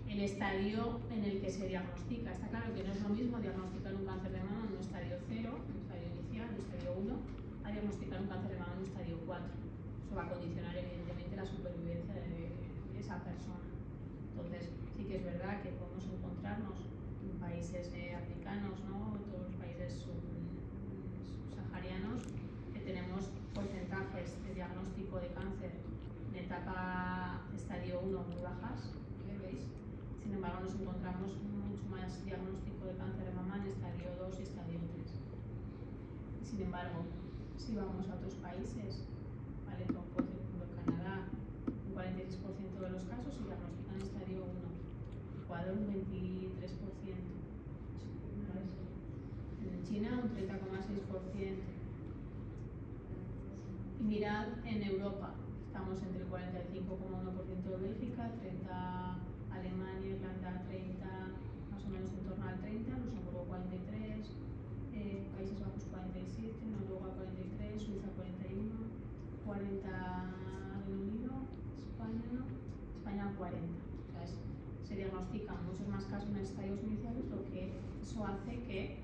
el estadio en el que se diagnostica. Está claro que no es lo mismo diagnosticar un cáncer de mama en un estadio 0, en un estadio inicial, en un estadio 1, a diagnosticar un cáncer de mama en un estadio 4. Eso va a condicionar evidentemente la supervivencia de esa persona. Entonces, sí que es verdad que podemos encontrarnos en países africanos, ¿no?, todos los países subsaharianos, que tenemos porcentajes de diagnóstico de cáncer en etapa estadio 1 muy bajas, ¿veis? Sin embargo, nos encontramos mucho más diagnóstico de cáncer de mama en estadio 2 y estadio 3. Sin embargo, si vamos a otros países, ¿vale?, como por ejemplo Canadá, un 46% de los casos se diagnostican en estadio 1, Ecuador un 23%, ¿vale? En China un 30,6%. Y mirad en Europa, estamos entre el 45,1% de Bélgica, 30% Alemania, Irlanda 30%, más o menos en torno al 30%, Luxemburgo 43%, Países Bajos 47%, Noruega 43%, Suiza 41%, 40% Reino Unido, España 40%. O sea, se diagnostican muchos más casos en estadios iniciales, lo que eso hace que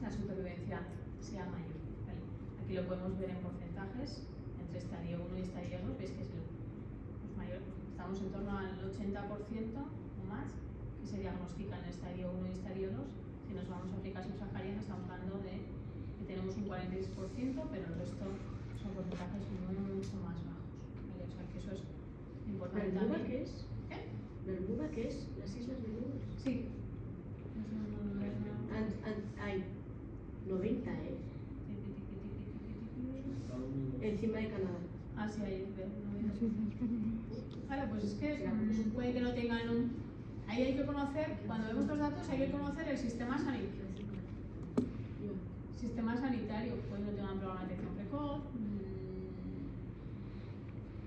la supervivencia sea mayor. ¿Vale? Aquí lo podemos ver en porcentajes, entre estadio 1 y estadio 2, veis que es los mayores. Estamos en torno al 80% o más que se diagnostica en estadio 1 y estadio 2. Si nos vamos a África subsahariana, estamos hablando de que tenemos un 46%, pero el resto son porcentajes mucho más bajos. ¿Vale? O sea que eso es importante. ¿Bermuda también. qué es? ¿Qué? ¿Bermuda qué es? ¿Las Islas Bermudas? Sí. Hay 90, encima de Canadá. Ah, sí, ahí Vale, pues es que puede que no tengan un... Ahí hay que conocer, cuando vemos los datos, hay que conocer el sistema sanitario. Sistema sanitario, puede que no tengan programa de detección precoz,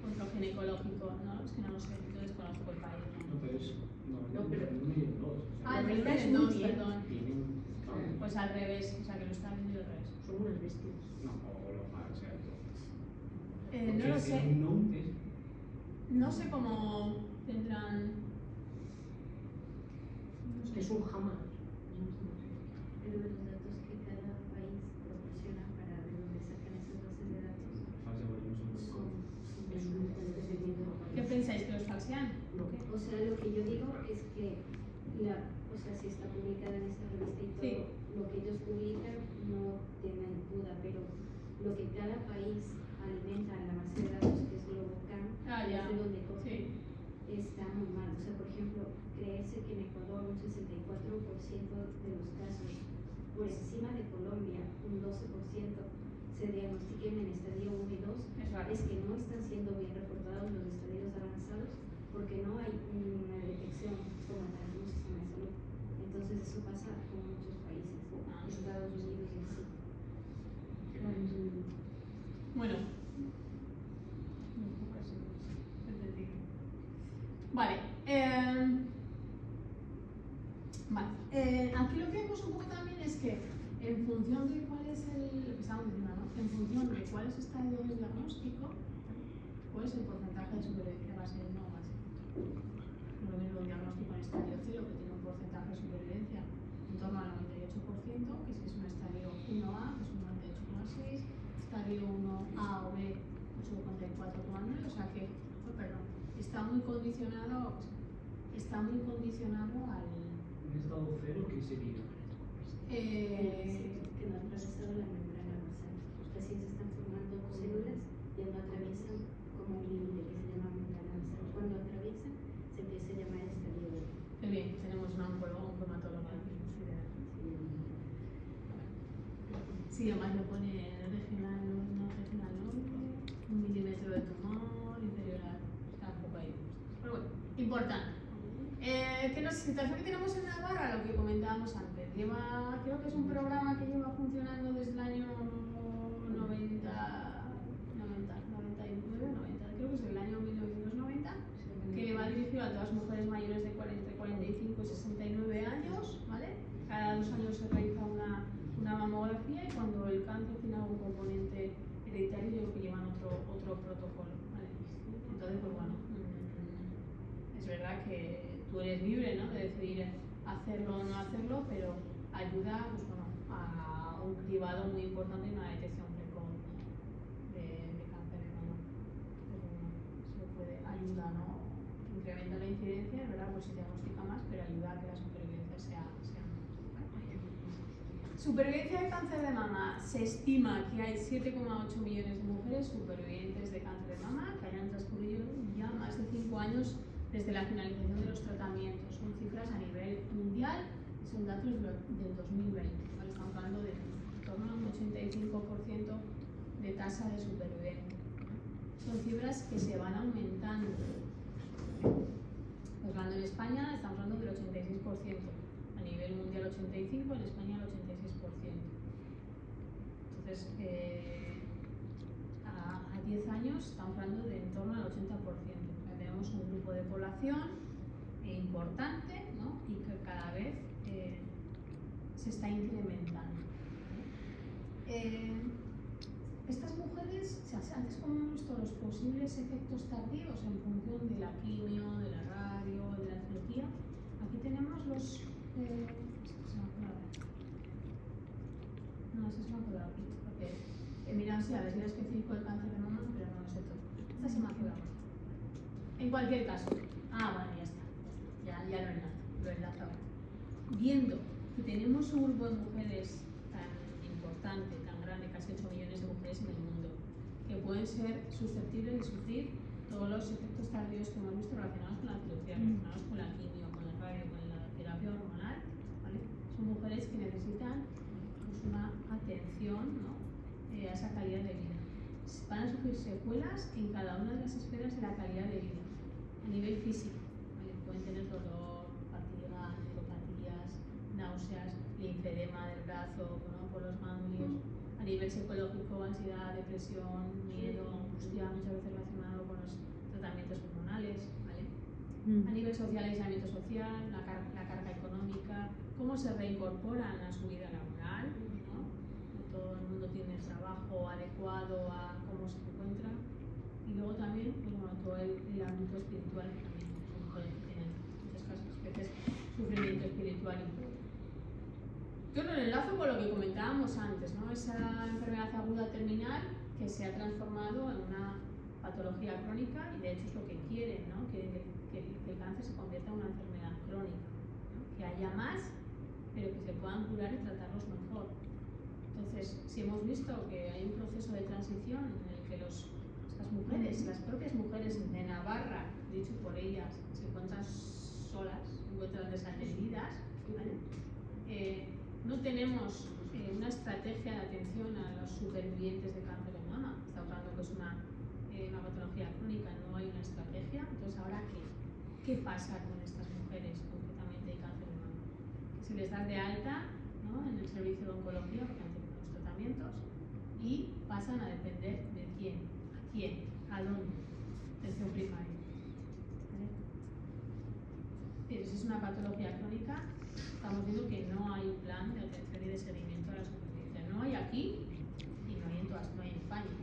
control ginecológico, no, es que no lo sé, yo desconozco el país. No, pero es. No, pero- el 1 y el 2. Ah, el La primero verdad y es el muy 2, bien. perdón. Tienen. Pues al revés, o sea que lo están viendo al revés. Son unas bestias. No, o lo falso. No lo sé. No, es. No sé cómo tendrán. No sé. Es un jamás. Pero de los datos que cada país proporciona para de dónde sacan esas bases de datos son ¿Qué pensáis, que los falsean? No. ¿Qué? O sea, lo que yo digo es que o sea, si está publicada en esta revista y todo, Sí. lo que ellos publican no tienen duda, pero lo que cada país alimenta en la base de datos, que es Globocam, Ah, que ya. es de donde coge, Sí. está muy mal. O sea, por ejemplo, creerse que en Ecuador un 64% de los casos, por encima de Colombia, un 12%, se diagnostiquen en estadio 1 y 2, Es raro. es que no están siendo bien reportados los estadios avanzados porque no hay una detección como tal en un sistema de salud. Entonces eso pasa con muchos países, Estados Unidos y así. Bueno. Vale. Vale. Aquí lo que vemos un poco también es que en función de cuál es lo que estamos diciendo, ¿no? En función de cuál es el estadio del diagnóstico, pues el porcentaje de supervivencia va a ser no va a ser. No lo mismo un diagnóstico en estadio 0, que tiene un porcentaje de supervivencia en torno al 98%, que si es un estadio 1A, que es un 98,6%, estadio 1A o B, 54 actualmente, o sea que, perdón, está muy condicionado al... Un estado cero, ¿qué sería? Que no ha atravesado la membrana basal. Recién se están formando células y no atraviesan como un límite que se llama membrana basal. Cuando atraviesan, se empieza a llamar estadio 1. Qué bien, tenemos un oncomatólogo aquí. Sí, además lo pone regional, no regional norte, 1 milímetro de tumor, inferior a... Está un poco ahí. Pero bueno, importante. Situación que tenemos en Navarra, lo que comentábamos antes. Creo que es un programa que lleva funcionando desde el año 99, creo que es el año 1990, que va dirigido a todas las mujeres mayores de 45 y 69 años, ¿vale? Cada 2 años se realiza una mamografía y cuando el cáncer tiene algún componente hereditario, yo creo que llevan otro protocolo, ¿vale? Entonces, pues bueno, es verdad que tú eres libre, ¿no?, de decidir hacerlo o no hacerlo, pero ayuda, pues bueno, a un cribado muy importante y una detección precoz de cáncer de mama. Pues bueno, eso puede ayudar, ¿no? Incrementa la incidencia, es verdad, pues se diagnostica más, pero ayuda a que la supervivencia sea más, ¿vale? Supervivencia de cáncer de mama. Se estima que hay 7,8 millones de mujeres supervivientes de cáncer de mama que hayan transcurrido ya más de 5 años desde la finalización de los tratamientos. Son cifras a nivel mundial y son datos del 2020. ¿Vale? Estamos hablando de en torno a un 85% de tasa de supervivencia. Son cifras que se van aumentando. Pues hablando en España, estamos hablando del 86%. A nivel mundial 85%, en España el 86%. Entonces, a 10 años estamos hablando de en torno al 80%. Tenemos un grupo de población importante, ¿no?, y que cada vez se está incrementando. Estas mujeres, antes como hemos visto los posibles efectos tardíos en función de la quimio, de la radio, de la cirugía, aquí tenemos los... No sé si me ha quedado aquí, porque mira, sí, a ver si era específico el cáncer de mama, pero no lo sé todo. Esta se me ha quedado. En cualquier caso, bueno, ya está, lo enlazo ahora. Viendo que tenemos un grupo de mujeres tan importante, tan grande, casi 8 millones de mujeres en el mundo, que pueden ser susceptibles de sufrir todos los efectos tardíos que hemos visto relacionados con la cirugía, relacionados con la quimio, con la radio, con la terapia hormonal, ¿vale? Son mujeres que necesitan pues, una atención, ¿no?, a esa calidad de vida. Van a sufrir secuelas en cada una de las esferas de la calidad de vida. A nivel físico, ¿vale? Pueden tener dolor, fatiga, neuropatías, náuseas, linfedema del brazo, ¿no?, por los ganglios. A nivel psicológico, ansiedad, depresión, miedo, angustia, muchas veces relacionado con los tratamientos hormonales, ¿vale? A nivel social, aislamiento social, la carga económica, cómo se reincorporan a su vida laboral, ¿no? No todo el mundo tiene el trabajo adecuado a cómo se encuentra. Y luego también, pues bueno, todo el ámbito espiritual, que también son mujeres que tienen muchas veces sufrimiento espiritual incluido. Yo lo enlazo con lo que comentábamos antes, ¿no? Esa enfermedad aguda terminal que se ha transformado en una patología crónica y de hecho es lo que quieren, ¿no?, que el cáncer se convierta en una enfermedad crónica, ¿no?, que haya más, pero que se puedan curar y tratarlos mejor. Entonces, si hemos visto que hay un proceso de transición en el que estas mujeres, las propias mujeres de Navarra, dicho por ellas, se encuentran solas, se encuentran desatendidas, ¿vale? No tenemos una estrategia de atención a los supervivientes de cáncer de mama. Estamos hablando que es una patología crónica, no hay una estrategia. Entonces, ¿ahora qué? ¿Qué pasa con estas mujeres concretamente de cáncer de mama? Se les da de alta, ¿no?, en el servicio de oncología porque han tenido los tratamientos y pasan a depender de quién, a quién, a dónde, atención primaria. ¿Vale? Pero si es una patología crónica, estamos viendo que no hay un plan de atención y de seguimiento a la supervivencia. No hay aquí y no hay en España.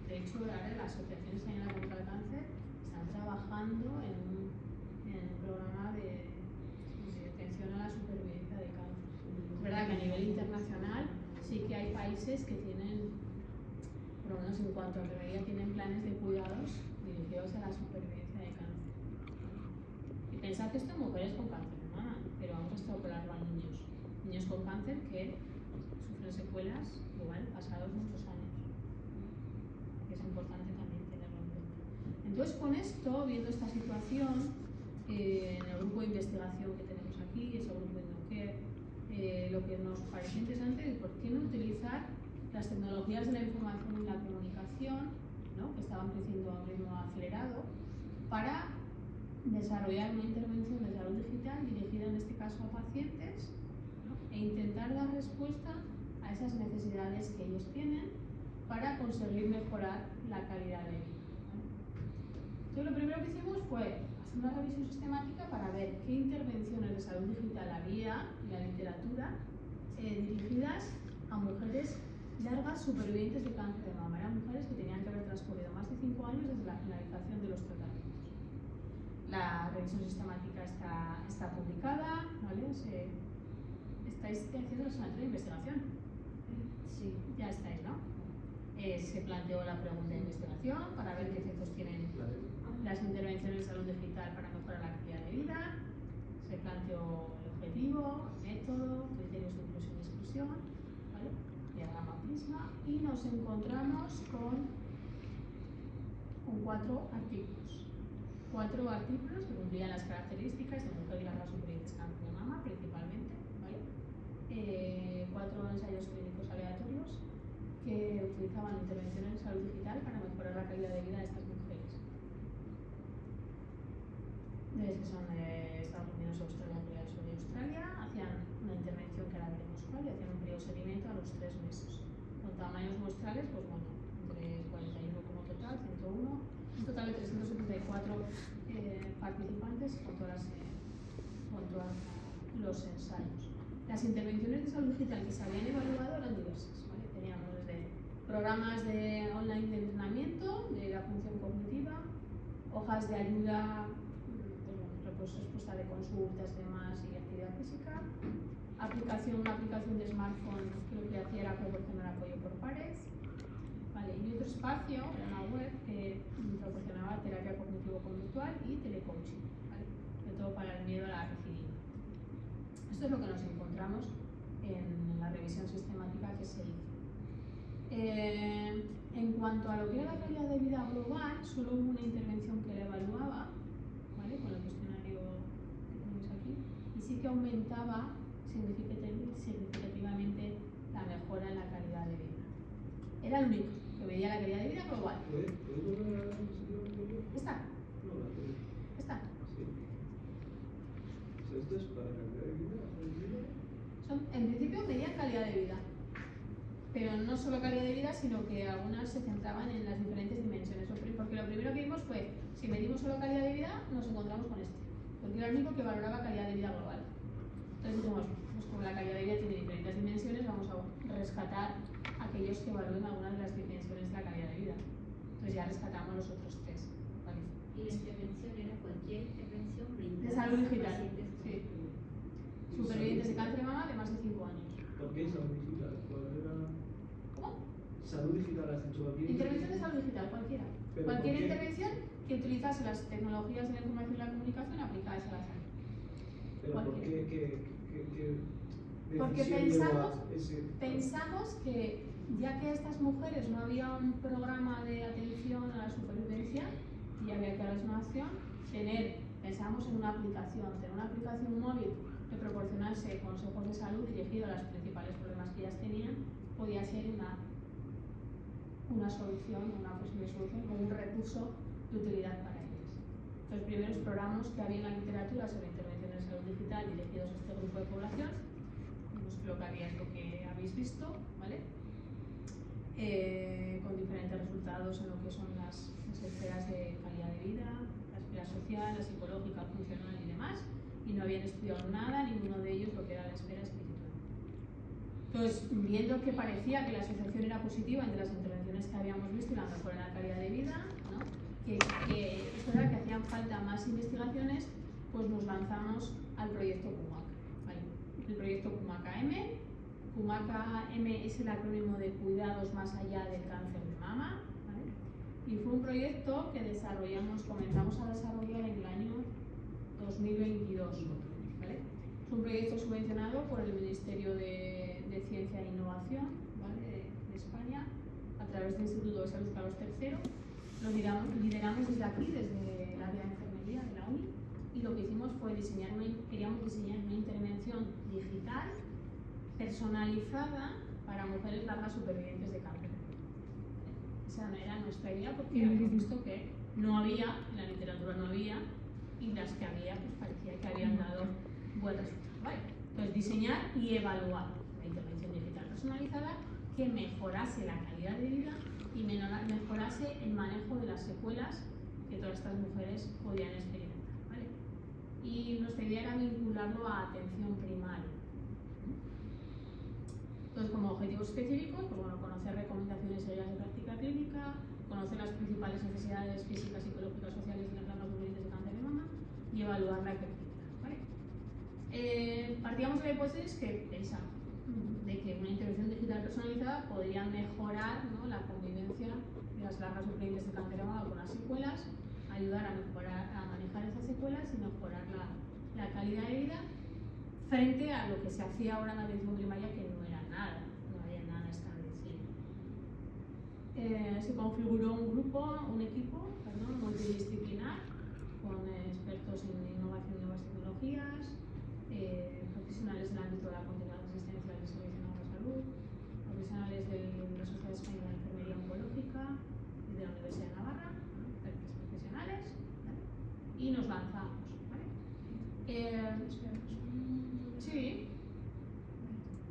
De hecho, ahora las asociaciones españolas contra el cáncer están trabajando en un programa de atención a la supervivencia de cáncer. Es verdad que a nivel internacional sí que hay países que tienen por lo menos en cuanto a enfermería, tienen planes de cuidados dirigidos a la supervivencia de cáncer. Y pensad que esto en mujeres con cáncer de mama, pero vamos a extrapolarlo a niños. Niños con cáncer que sufren secuelas igual pasados muchos años. Que es importante también tenerlo en cuenta. Entonces, con esto, viendo esta situación, en el grupo de investigación que tenemos aquí, ese grupo de Docker, lo que nos parece interesante es por qué no utilizar las tecnologías de la información y la comunicación, ¿no?, que estaban creciendo a un ritmo acelerado, para desarrollar una intervención de salud digital dirigida en este caso a pacientes, ¿no?, e intentar dar respuesta a esas necesidades que ellos tienen para conseguir mejorar la calidad de vida. Entonces, lo primero que hicimos fue hacer una revisión sistemática para ver qué intervenciones de salud digital había en la literatura dirigidas a mujeres largas supervivientes de cáncer de mama. Eran mujeres que tenían que haber transcurrido más de 5 años desde la finalización de los tratamientos. La revisión sistemática está publicada, ¿vale? ¿Estáis haciendo el seminario de investigación? Sí, ya estáis, ¿no? Se planteó la pregunta de investigación para ver qué efectos tienen las intervenciones de salud digital para mejorar la calidad de vida. Se planteó el objetivo, el método, criterios de inclusión y exclusión, ¿vale?, diagrama prisma, y nos encontramos con 4 artículos. 4 artículos que cumplían las características de mujer y largas supervivientes de cáncer de mama principalmente, ¿vale? 4 ensayos clínicos aleatorios que utilizaban intervenciones en salud digital para mejorar la calidad de vida de estas mujeres. Desde que son de Estados Unidos, Australia, Corea del Sur y Australia, hacían una intervención que ahora veremos cuál, y hacían un periodo de seguimiento a los 3 meses. Con tamaños muestrales, pues bueno, entre 41 como total, 101, un total de 374 participantes con todos los ensayos. Las intervenciones de salud digital que se habían evaluado eran diversas, ¿vale? Teníamos desde programas de online de entrenamiento de la función cognitiva, hojas de ayuda, respuesta de consultas, demás y actividad física, una aplicación de smartphone que lo que hacía era proporcionar apoyo por pares, ¿vale? Y otro espacio era una web que proporcionaba terapia cognitivo-conductual y telecoaching, ¿vale?, sobre todo para el miedo a la recidiva. Esto es lo que nos encontramos en la revisión sistemática que se hizo. En cuanto a lo que era la calidad de vida global, solo hubo una intervención que la evaluaba, ¿vale?, con el cuestionario que tenéis aquí, y sí que aumentaba significativamente la mejora en la calidad de vida. Era el único que medía la calidad de vida global. ¿Puedes volver a la diapositiva anterior? ¿Esta? No, la anterior. ¿Esta? Sí. O sea, esto es para calidad de vida. En principio medían calidad de vida, pero no solo calidad de vida, sino que algunas se centraban en las diferentes dimensiones. Porque lo primero que vimos fue, si medimos solo calidad de vida, nos encontramos con este, porque era el único que valoraba calidad de vida global. Entonces dijimos, pues como la calidad de vida tiene diferentes dimensiones, vamos a rescatar aquellos que evalúen algunas de las dimensiones de la calidad de vida. Entonces ya rescatamos los otros 3. ¿Vale? Y la intervención era cualquier intervención brindada De salud digital, a pacientes con sí. Supervivientes de cáncer de mama de más de 5 años. ¿Por qué salud digital? ¿Cuál era? ¿Cómo? Salud digital, has dicho aquí. Intervención de salud digital, cualquiera. ¿Pero Cualquier por qué? intervención que utilizase las tecnologías de la información y la comunicación aplicadas a la salud. ¿Pero por cualquiera. qué Porque decisión llevó a ese? pensamos que ya que a estas mujeres no había un programa de atención a la supervivencia y había que darles una acción, pensamos en una aplicación, tener una aplicación móvil que proporcionase consejos de salud dirigidos a los principales problemas que ellas tenían, podía ser una solución, una posible solución o un recurso de utilidad para ellas. Los primeros programas que había en la literatura sobre intervenciones de salud digital dirigidos a este grupo de población, pues lo que había es lo que habéis visto, ¿vale? Con diferentes resultados en lo que son las esferas de calidad de vida, la esfera social, la psicológica, funcional y demás, y no habían estudiado nada, ninguno de ellos, lo que era la esfera espiritual. Entonces, viendo que parecía que la asociación era positiva entre las intervenciones que habíamos visto y la mejora en la calidad de vida, ¿no?, que esto era que hacían falta más investigaciones, pues nos lanzamos al proyecto CUMAC, ¿vale? El proyecto CUMAC-AM CUMACA-M es el acrónimo de Cuidados Más Allá del Cáncer de Mama, ¿vale? Y fue un proyecto que comenzamos a desarrollar en el año 2022, ¿vale? Es un proyecto subvencionado por el Ministerio de Ciencia e Innovación, ¿vale? de España, a través del Instituto de Salud Carlos III. Lo lideramos desde aquí, desde el área de enfermería de la UNI, y lo que hicimos fue queríamos diseñar una intervención digital personalizada para mujeres largas supervivientes de cáncer. Esa no era nuestra idea porque habíamos visto que no había, en la literatura no había, y las que había pues parecía que habían dado buen resultado. ¿Vale? Entonces, diseñar y evaluar la intervención digital personalizada que mejorase la calidad de vida y mejorase el manejo de las secuelas que todas estas mujeres podían experimentar. ¿Vale? Y nuestra idea era vincularlo a atención primaria. Entonces, como objetivos específicos, pues bueno, conocer recomendaciones serias de práctica clínica, conocer las principales necesidades físicas, psicológicas, sociales de las largas supervivientes de cáncer de mama y evaluar la efectividad. ¿Vale? Partíamos de la hipótesis que pensamos de que una intervención digital personalizada podría mejorar, ¿no?, la convivencia de las largas supervivientes de cáncer de mama con las secuelas, ayudar a manejar esas secuelas y mejorar la calidad de vida frente a lo que se hacía ahora en la atención primaria, que no era nada, no había nada establecido. Se configuró un equipo multidisciplinar con expertos en innovación y nuevas tecnologías, profesionales del ámbito de la continuidad asistencial y servicio de la salud, profesionales de la Sociedad Española de Enfermería Oncológica y de la Universidad de Navarra, profesionales, ¿vale? Y nos lanzamos. ¿Vale? Sí.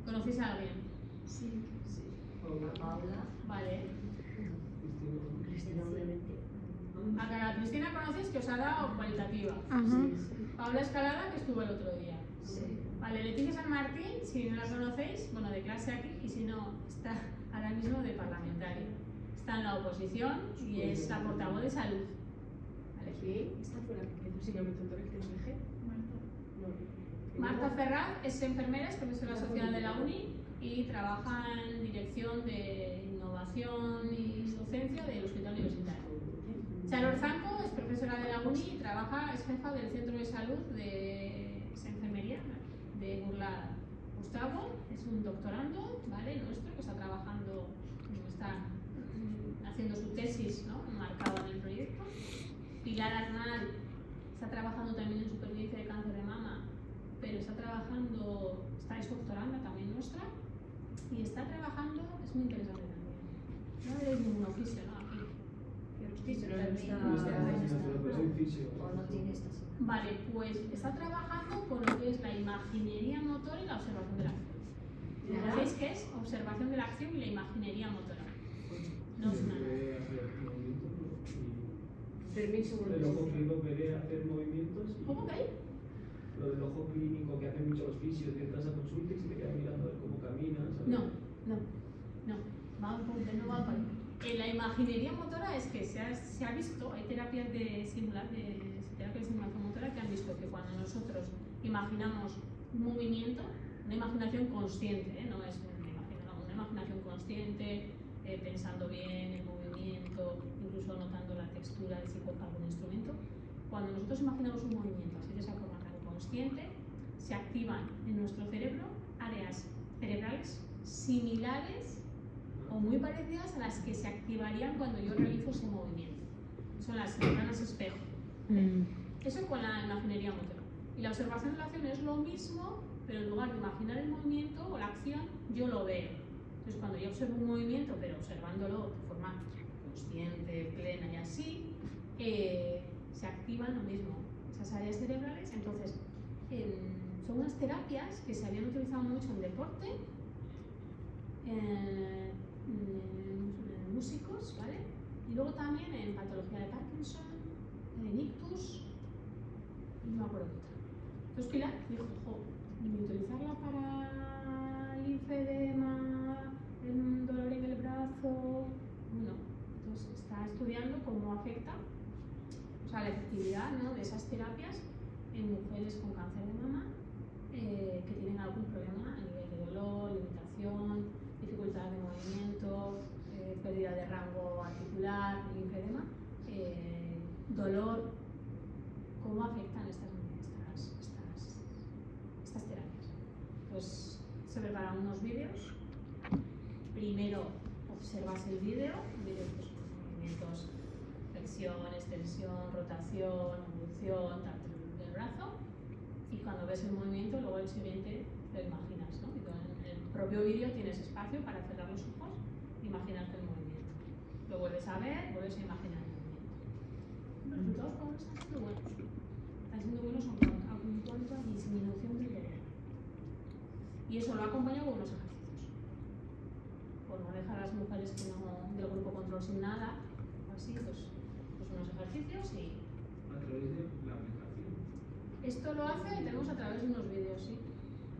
¿Conocéis a alguien? Sí. Paula. Vale. Cristina, obviamente. A Cristina conocéis, que os ha dado cualitativa. Ajá. Paula Escalada, que estuvo el otro día. Sí. Vale, Leticia San Martín, si no la conocéis, bueno, de clase aquí, y si no, está ahora mismo de parlamentaria. Está en la oposición y es la portavoz de salud. ¿Vale? ¿Qué? Esta fue la que hizo sinamiento que te dije. Marta Ferraz es enfermera, es profesora asociada de la UNI y trabaja en dirección de innovación y docencia del Hospital Universitario. Charo Orzanco es profesora de la UNI y es jefa del Centro de Salud de enfermería de Burlada. Gustavo es un doctorando, ¿vale?, nuestro, que está trabajando, está haciendo su tesis, ¿no?, marcada en el proyecto. Pilar Arnal está trabajando también en supervivencia de cáncer de mama, pero es doctoranda también nuestra, y está trabajando, es muy interesante también. No veréis ningún oficio, ¿no? Aquí. O no tiene esta semana. Vale, pues está trabajando con lo que es la imaginería motora y la observación de la acción. ¿Sabéis qué es? Observación de la acción y la imaginería motora. No es nada. Fermín seguro El que ojo sí. clínico quiere hacer movimientos. ¿Cómo que hay? Lo del ojo clínico que hacen muchos fisios, que entras a consulta y se te queda mirando a ver cómo caminas. ¿sabes? No. Va un poco, no va para ahí. En la imaginería motora es que se ha visto, hay terapias de simulación motora que han visto que cuando nosotros imaginamos un movimiento, una imaginación consciente, no es una imaginación consciente, pensando bien el movimiento, incluso notando la textura de si toca algún instrumento. Cuando nosotros imaginamos un movimiento así de esa forma tan consciente, se activan en nuestro cerebro áreas cerebrales similares o muy parecidas a las que se activarían cuando yo realizo ese movimiento. Son las neuronas espejo. Eso con la imaginería motora. Y la observación de la acción es lo mismo, pero en lugar de imaginar el movimiento o la acción, yo lo veo. Entonces, cuando yo observo un movimiento, pero observándolo de forma consciente, plena y así, se activan lo mismo, esas áreas cerebrales. Entonces, son unas terapias que se habían utilizado mucho en deporte, en músicos, ¿vale? Y luego también en patología de Parkinson, en ictus, y no me acuerdo qué otra. Entonces Pilar dijo, utilizarla para linfedema, el dolor en el brazo, no. Entonces está estudiando cómo afecta, o sea, la efectividad, ¿no?, de esas terapias en mujeres con cáncer de mama que tienen algún problema a nivel de dolor, limitación articular, linfedema, dolor, cómo afectan estas terapias. Pues se preparan unos vídeos. Primero observas el vídeo pues, movimientos, flexión, extensión, rotación, evolución, tanto del brazo, y cuando ves el movimiento, luego el siguiente lo imaginas, ¿no? Y en el propio vídeo tienes espacio para cerrar los ojos e imaginarte el movimiento. Lo vuelves a ver, vuelves a imaginar el movimiento. Los resultados por ahora están siendo buenos. Están siendo buenos en cuanto a disminución del dolor. Y eso lo acompaña con unos ejercicios. Por no dejar a las mujeres que no, del grupo control sin nada, así, pues unos ejercicios y... A través de la aplicación. Esto lo tenemos a través de unos vídeos, sí.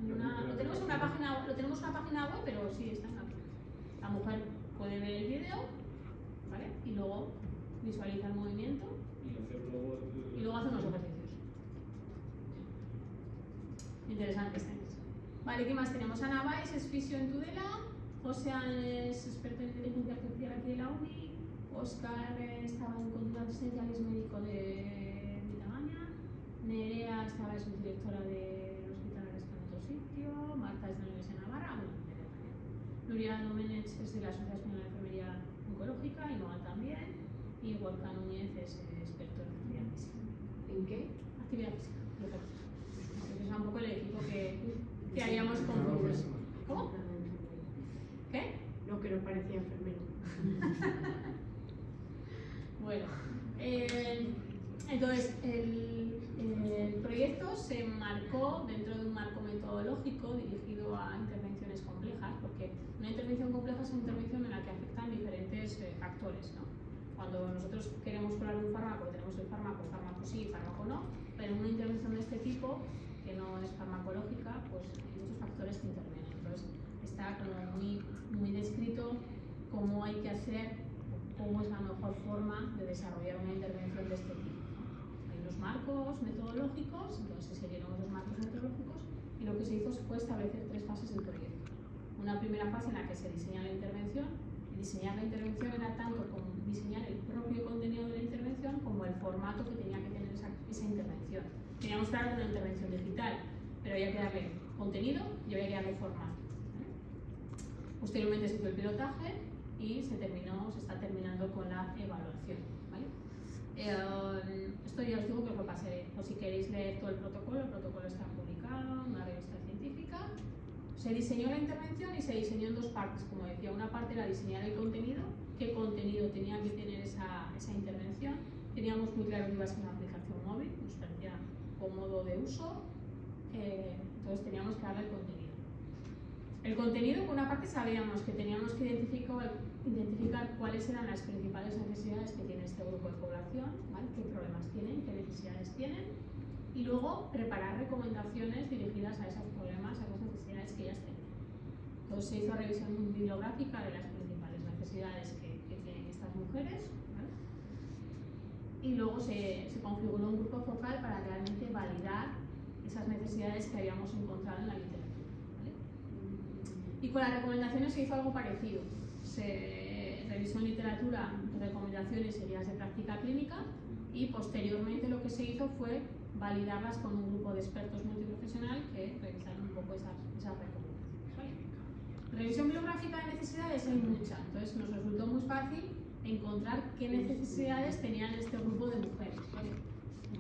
Lo tenemos en una página web, pero sí está en la aplicación. La mujer puede ver el vídeo, ¿vale? Y luego visualiza el movimiento y luego hace unos ejercicios. Interesante este. Vale, ¿qué más tenemos? Ana Valls es fisio en Tudela, Josean es experto en inteligencia artificial aquí de la uni, Óscar estaba en control asistencial, es médico de Vitagaña, Nerea estaba es subdirectora del hospital que está en otro sitio, Marta es de la Universidad de Navarra, bueno, Nerea también. Nuria Domenech es de la Sociedad Española de Enfermería Oncológica y Noa también, y Gorka Núñez es experto en actividad física. ¿En qué? Actividad física, es un poco el equipo que hayamos confundido. ¿Cómo? ¿Qué? No, que no parecía enfermero. Bueno, entonces el proyecto se marcó dentro de un marco metodológico dirigido a intervenciones complejas, porque una intervención compleja es una intervención en la que afectan diferentes factores, ¿no? Cuando nosotros queremos curar un fármaco, tenemos el fármaco sí, fármaco no, pero en una intervención de este tipo, que no es farmacológica, pues hay muchos factores que intervienen. Entonces está como muy descrito cómo hay que hacer, cómo es la mejor forma de desarrollar una intervención de este tipo, ¿no? Hay unos marcos metodológicos, entonces se siguieron esos marcos metodológicos y lo que se hizo fue establecer 3 fases del proyecto. Una primera fase en la que se diseña la intervención, y diseñar la intervención era tanto como diseñar el propio contenido de la intervención como el formato que tenía que tener esa intervención. Teníamos claro que era una intervención digital, pero había que darle contenido y había que darle formato. Posteriormente se hizo el pilotaje y se está terminando con la evaluación. ¿Vale? Esto ya os digo que os lo pasaré, o si queréis leer todo el protocolo está publicado en una revista científica. Se diseñó la intervención y se diseñó en 2 partes, como decía. Una parte era diseñar el contenido, qué contenido tenía que tener esa intervención. Teníamos muy claro que iba a ser una aplicación móvil, nos parecía cómodo de uso, entonces teníamos que darle el contenido. El contenido, por una parte, sabíamos que teníamos que identificar cuáles eran las principales necesidades que tiene este grupo de población, ¿vale? Qué problemas tienen, qué necesidades tienen, y luego preparar recomendaciones dirigidas a esos problemas, a esas necesidades que ellas tenían. Entonces se hizo revisión bibliográfica de las principales necesidades que tienen estas mujeres, ¿vale? Y luego se configuró un grupo focal para realmente validar esas necesidades que habíamos encontrado en la literatura, ¿vale? Y con las recomendaciones se hizo algo parecido. Se revisó en literatura recomendaciones y guías de práctica clínica y posteriormente lo que se hizo fue validarlas con un grupo de expertos multiprofesional que revisaron un poco esas recomendaciones, ¿vale? Revisión bibliográfica de necesidades hay mucha, entonces nos resultó muy fácil encontrar qué necesidades tenían este grupo de mujeres, ¿vale?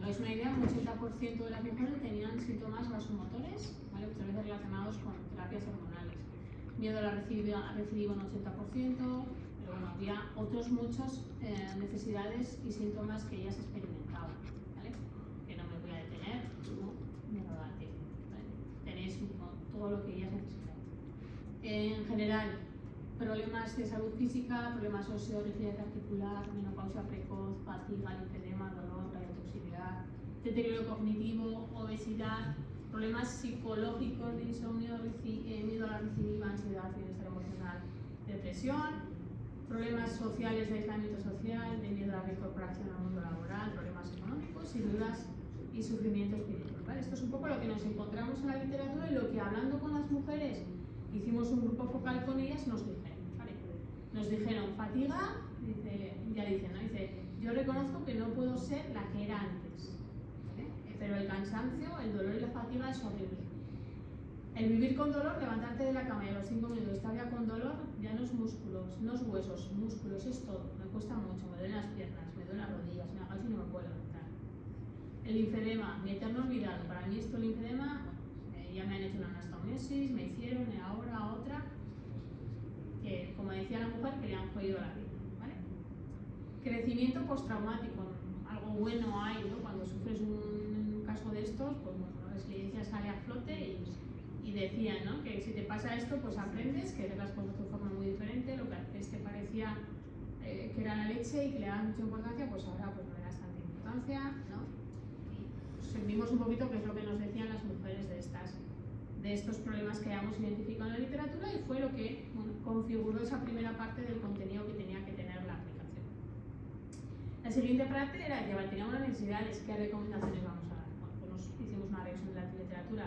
Es una idea, un 80% de las mujeres tenían síntomas vasomotores, ¿vale? Muchas veces relacionados con terapias hormonales. Miedo a la recidiva un 80%, pero bueno, había otros muchos necesidades y síntomas que ellas experimentaban, ¿vale? Que no me voy a detener, no me lo da tiempo, ¿vale? Tenéis todo lo que ellas necesitan. En general, problemas de salud física, problemas óseos, rigidez articular, menopausia precoz, fatiga, linfedema, dolor, radiotoxicidad, deterioro cognitivo, obesidad, problemas psicológicos de insomnio, miedo a la recidiva, ansiedad, bienestar emocional, depresión, problemas sociales de aislamiento social, de miedo a la reincorporación al mundo laboral, problemas económicos y dudas y sufrimiento espiritual, ¿vale? Esto es un poco lo que nos encontramos en la literatura y lo que hablando con las mujeres, hicimos un grupo focal con ellas, nos dijeron, ¿vale? Nos dijeron fatiga, dice ya dice, ¿no? Dice, yo reconozco que no puedo ser la que era antes, ¿vale? Pero el cansancio, el dolor y la fatiga es horrible. El vivir con dolor, levantarte de la cama y a los 5 minutos estar ya con dolor, ya no es músculos, no es huesos, músculos, es todo. Me cuesta mucho, me duelen las piernas, me duelen las rodillas, me agacho y no me puedo levantar. El linfedema, mi eterno olvidado. Para mí esto el linfedema, ya me han hecho una anastomosis, me hicieron y ahora otra, que como decía la mujer, que le han jodido la vida, ¿vale? Crecimiento postraumático, algo bueno hay, ¿no? Cuando sufres un caso de estos, pues bueno, la resiliencia sale a flote y decían, ¿no? Que si te pasa esto, pues aprendes, que ves las cosas de forma muy diferente, lo que antes te parecía que era la leche y que le dabas mucha importancia, pues ahora pues no le das tanta importancia, ¿no? Y pues, vimos un poquito qué es lo que nos decían las mujeres de estos problemas que habíamos identificado en la literatura y fue lo que bueno, configuró esa primera parte del contenido que tenía que tener la aplicación. La siguiente parte era que teníamos las necesidades, qué recomendaciones vamos a dar. Bueno, pues nos hicimos una revisión de la literatura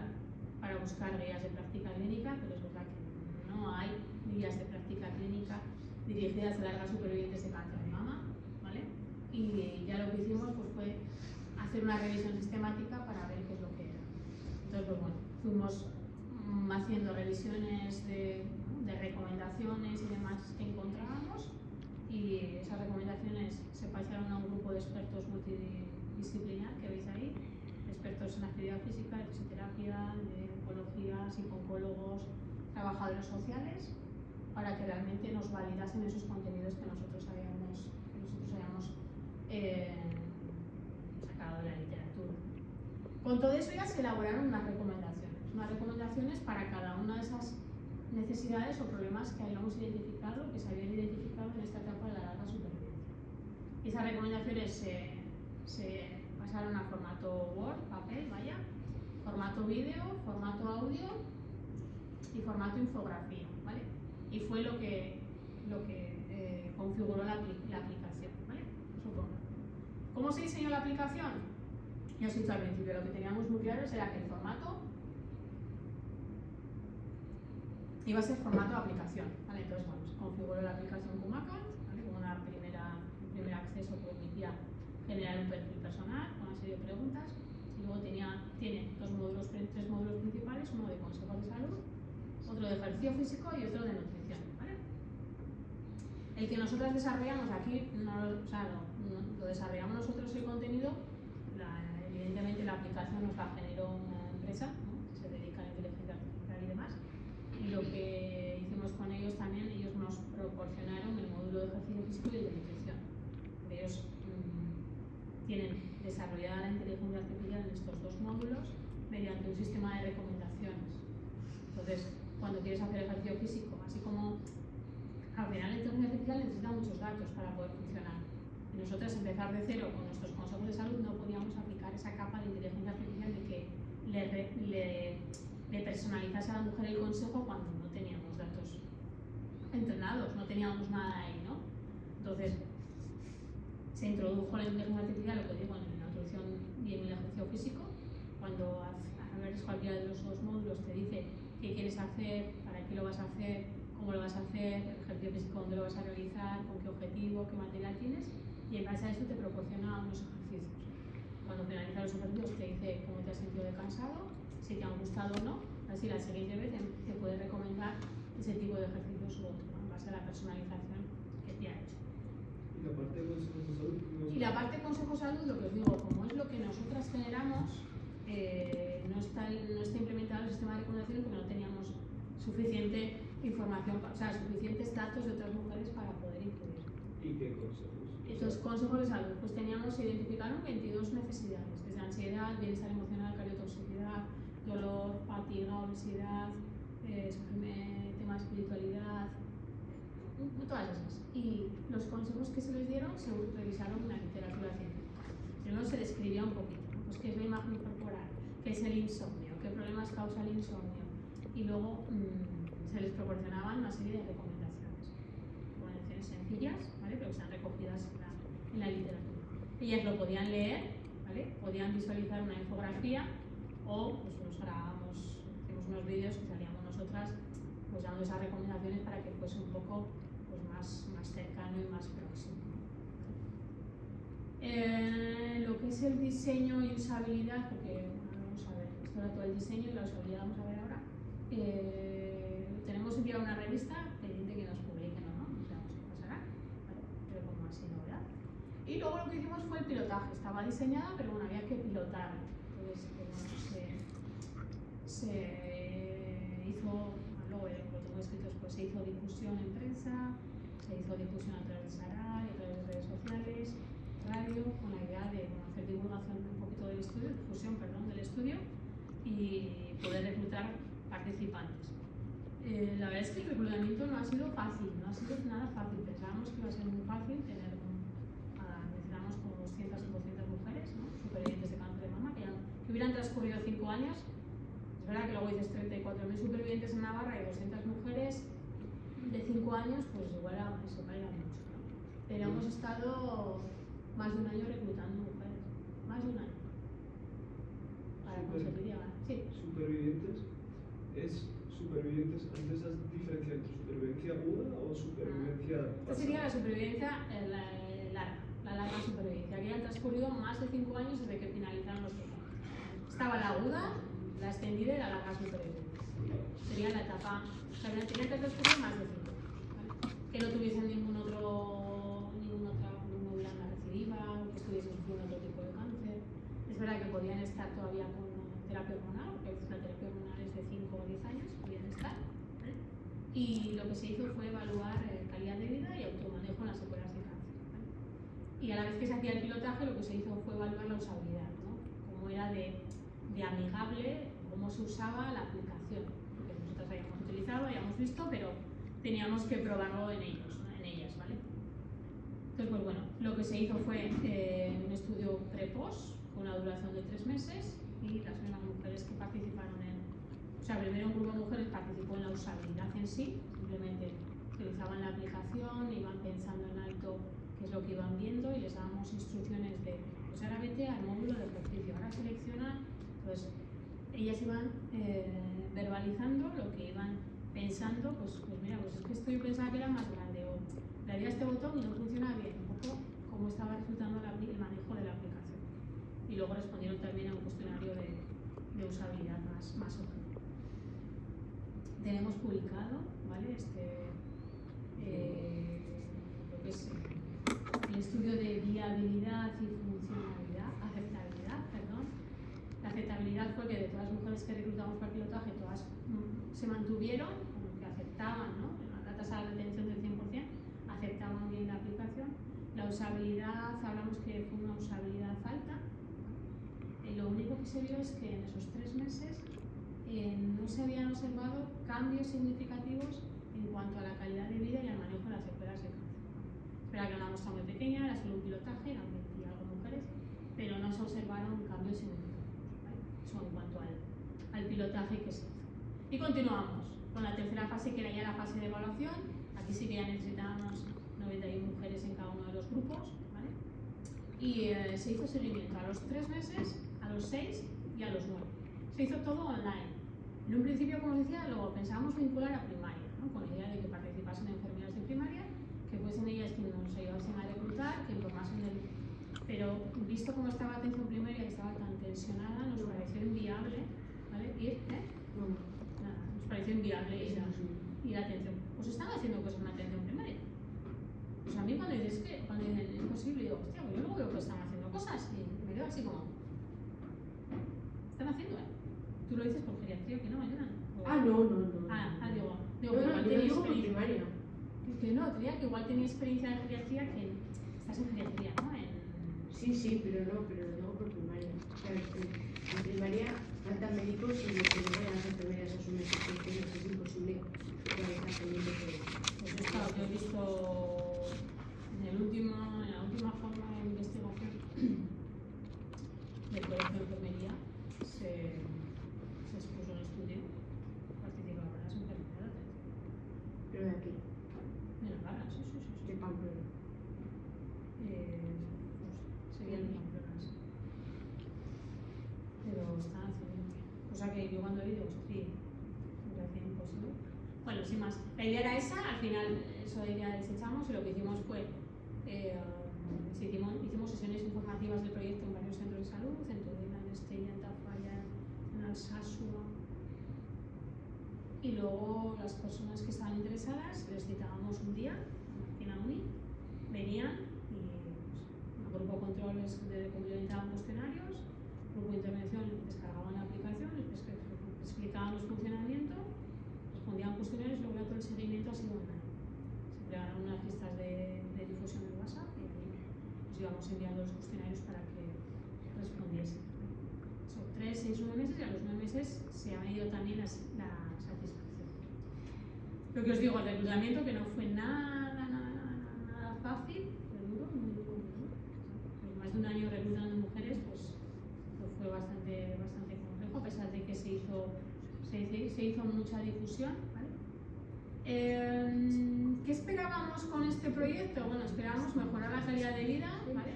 para buscar guías de práctica clínica, pero es verdad que no hay guías de práctica clínica dirigidas a largas supervivientes de cáncer de mama, ¿vale? Y ya lo que hicimos pues, fue hacer una revisión sistemática para ver qué es lo que era. Entonces, pues bueno, fuimos haciendo revisiones de recomendaciones y demás que encontrábamos y esas recomendaciones se pasaron a un grupo de expertos multidisciplinar que veis ahí, expertos en actividad física, de fisioterapia, de oncología, psicólogos, trabajadores sociales, para que realmente nos validasen esos contenidos que nosotros habíamos sacado de la literatura. Con todo eso ya se elaboraron unas recomendaciones para cada una de esas necesidades o problemas que habíamos identificado, que se habían identificado en esta etapa de la larga supervivencia. Y esas recomendaciones se pasaron a formato Word, papel, vaya, formato vídeo, formato audio y formato infografía, ¿vale? Y fue lo que configuró la aplicación, ¿vale? Supongo. ¿Cómo se diseñó la aplicación? Ya os he dicho al principio, lo que teníamos muy claro era que el formato iba a ser formato de aplicación, ¿vale? Entonces, bueno, se configuró la aplicación con Macan, ¿vale? Como un primer acceso que permitía generar un perfil personal con una serie de preguntas y luego tiene tres módulos principales, uno de consejos de salud, otro de ejercicio físico y otro de nutrición, ¿vale? El que nosotros desarrollamos aquí, lo desarrollamos nosotros el contenido, evidentemente la aplicación nos la generó una empresa, ¿no? Que se dedica a la inteligencia artificial y demás, y lo que hicimos con ellos también, ellos nos proporcionaron el módulo de ejercicio físico y el de nutrición. Ellos tienen desarrollada la inteligencia artificial en estos dos módulos mediante un sistema de recomendaciones. Entonces, cuando quieres hacer ejercicio físico, así como al final la inteligencia artificial necesita muchos datos para poder funcionar. Y nosotros empezar de cero con nuestros consejos de salud no podíamos aplicar esa capa de inteligencia artificial de que le personalizase a la mujer el consejo cuando no teníamos datos entrenados, no teníamos nada ahí, ¿no? Entonces, se introdujo la inteligencia artificial, lo que digo, en la nutrición y en el ejercicio físico. Cuando abres cualquiera de los dos módulos te dice qué quieres hacer, para qué lo vas a hacer, cómo lo vas a hacer, el ejercicio físico, dónde lo vas a realizar, con qué objetivo, qué material tienes, y en base a eso te proporciona unos ejercicios. Cuando finalizas los ejercicios te dice cómo te has sentido de cansado, si te han gustado o no, así la siguiente vez te puede recomendar ese tipo de ejercicios u otro, ¿no? En base a la personalización que te ha hecho. ¿Y la parte de consejos de salud? Y la parte de consejo salud, lo que os digo, como es lo que nosotras generamos, no está implementado el sistema de recomendaciones porque no teníamos suficiente información, o sea, suficientes datos de otras mujeres para poder incluir. ¿Y qué consejos? Estos consejos de salud, pues identificaron 22 necesidades, desde ansiedad, bienestar emocional, cardiotoxicidad, dolor, fatiga, obesidad, tema de espiritualidad, todas esas. Y los consejos que se les dieron se revisaron en la literatura científica. Primero se describía un poquito, ¿no? Pues qué es la imagen corporal, qué es el insomnio, qué problemas causa el insomnio, y luego se les proporcionaban una serie de recomendaciones sencillas, ¿vale? Pero que están recogidas en la literatura. Ellas lo podían leer, ¿vale? Podían visualizar una infografía o pues hacemos unos vídeos que salíamos nosotras pues dando esas recomendaciones para que fuese un poco pues, más cercano y más próximo. Lo que es el diseño y usabilidad, porque vamos a ver, esto era todo el diseño y la usabilidad vamos a ver ahora. Tenemos enviado una revista pendiente que nos publiquen o no, no sabemos qué pasará, ¿vale? Pero como así novedad. Y luego lo que hicimos fue el pilotaje, estaba diseñada, pero bueno, había que pilotarla. Entonces, se hizo, luego lo tengo escrito después, se hizo difusión en prensa, se hizo difusión a través de Sarai, a través de redes sociales, radio, con la idea de hacer divulgación un poquito del estudio, difusión, perdón, del estudio y poder reclutar participantes. La verdad es que el reclutamiento no ha sido fácil, no ha sido nada fácil. Pensábamos que iba a ser muy fácil tener, necesitamos como 200 o 200 mujeres, ¿no? Supervivientes de cáncer de mama, que hubieran transcurrido 5 años. Es verdad que luego dices 34.000 supervivientes en Navarra y 200 mujeres de 5 años, pues igual era mucho, ¿no? Pero hemos estado más de un año reclutando mujeres, más de un año, para conseguir llegar. Sí. Supervivientes, antes has diferenciado entre supervivencia aguda o supervivencia Esta sería la supervivencia la larga supervivencia, que ya han transcurrido más de 5 años desde que finalizaron los programas. Estaba la aguda, la extendida y la larga supervivencia. Sería la etapa, o sea, tenían que transcurrir más de 5, ¿vale? Que no tuviesen ninguna otra módula recidiva, o que estuviesen sufriendo otro tipo de cáncer. Es verdad que podían estar todavía con terapia hormonal, porque la terapia hormonal es de 5 o 10 años, podían estar, ¿vale? Y lo que se hizo fue evaluar calidad de vida y automanejo en las secuelas de cáncer, ¿vale? Y a la vez que se hacía el pilotaje, lo que se hizo fue evaluar la usabilidad, ¿no? Cómo era de amigable, cómo se usaba la aplicación, porque nosotros habíamos utilizado, habíamos visto, pero teníamos que probarlo en ellos, ¿no? En ellas, ¿vale? Entonces, pues bueno, lo que se hizo fue un estudio pre-post con una duración de 3 meses y las mismas mujeres que participaron o sea, primero un grupo de mujeres participó en la usabilidad en sí, simplemente utilizaban la aplicación, iban pensando en alto qué es lo que iban viendo y les dábamos instrucciones de, pues ahora vete al módulo de ejercicio, ahora selecciona, pues ellas iban verbalizando lo que iban pensando, pues mira, pues es que esto yo pensaba que era más grande, o le haría este botón y no funciona bien, un poco cómo estaba resultando el manejo de la aplicación. Y luego respondieron también a un cuestionario de usabilidad más objetivo. Tenemos publicado, ¿vale? Lo que es el estudio de viabilidad y funcionalidad, aceptabilidad, perdón. La aceptabilidad fue que de todas las mujeres que reclutamos para el pilotaje, todas se mantuvieron, como que aceptaban, ¿no? La tasa de retención del 100%, aceptaban bien la aplicación. La usabilidad, hablamos que fue una usabilidad alta. Lo único que se vio es que en esos 3 meses no se habían observado cambios significativos en cuanto a la calidad de vida y al manejo de las secuelas de cáncer. Era que una muestra muy pequeña, era solo un pilotaje, eran 20 y algo mujeres, pero no se observaron cambios significativos, ¿vale? Eso en cuanto al pilotaje que se hizo. Y continuamos con la tercera fase, que era ya la fase de evaluación. Aquí sí que ya necesitábamos 91 mujeres en cada uno de los grupos, ¿vale? Y se hizo seguimiento a los 3 meses, a los 6 y a los 9. Se hizo todo online. En un principio, como os decía, lo pensábamos vincular a primaria, ¿no? Con la idea de que participasen enfermeras de primaria, que fuesen ellas quienes nos ayudasen a reclutar, que informasen del... Pero visto cómo estaba la atención primaria, que estaba tan tensionada, nos pareció inviable, ¿vale? Nada, nos pareció inviable ir a atención. Pues están haciendo cosas en atención primaria. Pues a mí cuando dicen es posible, digo, hostia, pues yo no veo que están haciendo cosas y me quedo así como... Están haciendo, ¿eh? Tú lo dices por geriatría, que no me ayudan. No. Digo, No, que igual yo tenía digo por experiencia. primaria. Que no, te diría que igual tenía experiencia en geriatría, que estás en geriatría, ¿no? Sí, pero lo digo por primaria. O sea, en primaria faltan médicos y lo que no vayan las enfermeras a asumir sus funciones es imposible que estar pendiente de Pues yo he visto en la última forma de investigación del colegio de enfermería se expuso un estudio, participaban las enfermeras Pero de aquí, de Navarra, sí. de Pamplona. Sería el Pamplona, sí. Pero están haciendo, cosa que yo cuando he ido, sí, me parecía imposible. Bueno, sin más, la idea era esa, al final eso ya desechamos y lo que hicimos fue hicimos sesiones informativas del proyecto en varios centros de salud, en Tudela, en Estella, en Tafalla, en Alsasua. Y luego las personas que estaban interesadas les citábamos un día en la uni, venían y pues, el grupo control les complementaban cuestionarios, el grupo de intervención descargaban la aplicación, les explicaban los funcionamientos, respondían cuestionarios y luego ya todo el seguimiento ha sido online. Se crearon unas listas de difusión en WhatsApp y ahí les íbamos enviando los cuestionarios para que respondiesen. Son 3, 6, 9 meses y a los 9 meses se ha medido también la satisfacción. Lo que os digo, el reclutamiento que no fue nada fácil, fue duro, muy duro. Pues más de un año reclutando mujeres, pues fue bastante complejo, a pesar de que se hizo mucha difusión. ¿Vale? ¿Qué esperábamos con este proyecto? Bueno, esperábamos mejorar la calidad de vida, ¿vale?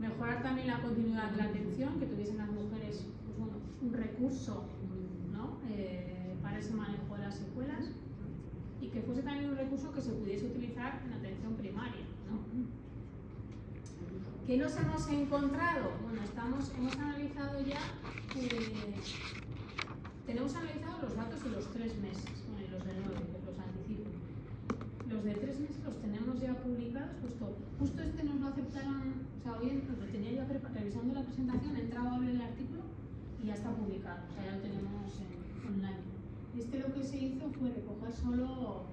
Mejorar también la continuidad de la atención, que tuviesen las mujeres pues bueno, un recurso, ¿no? Para ese manejo de las secuelas y que fuese también un recurso que se pudiese utilizar en atención primaria, ¿no? ¿Qué nos hemos encontrado? Bueno, hemos analizado ya, tenemos analizado los datos de los 3 meses, bueno, y los de 9, que los anticipo. Los de 3 meses los tenemos ya publicados, justo este nos lo aceptaron, o sea, hoy lo tenía yo revisando la presentación, he entrado a ver el artículo y ya está publicado, o sea, ya lo tenemos online. Este lo que se hizo fue recoger solo,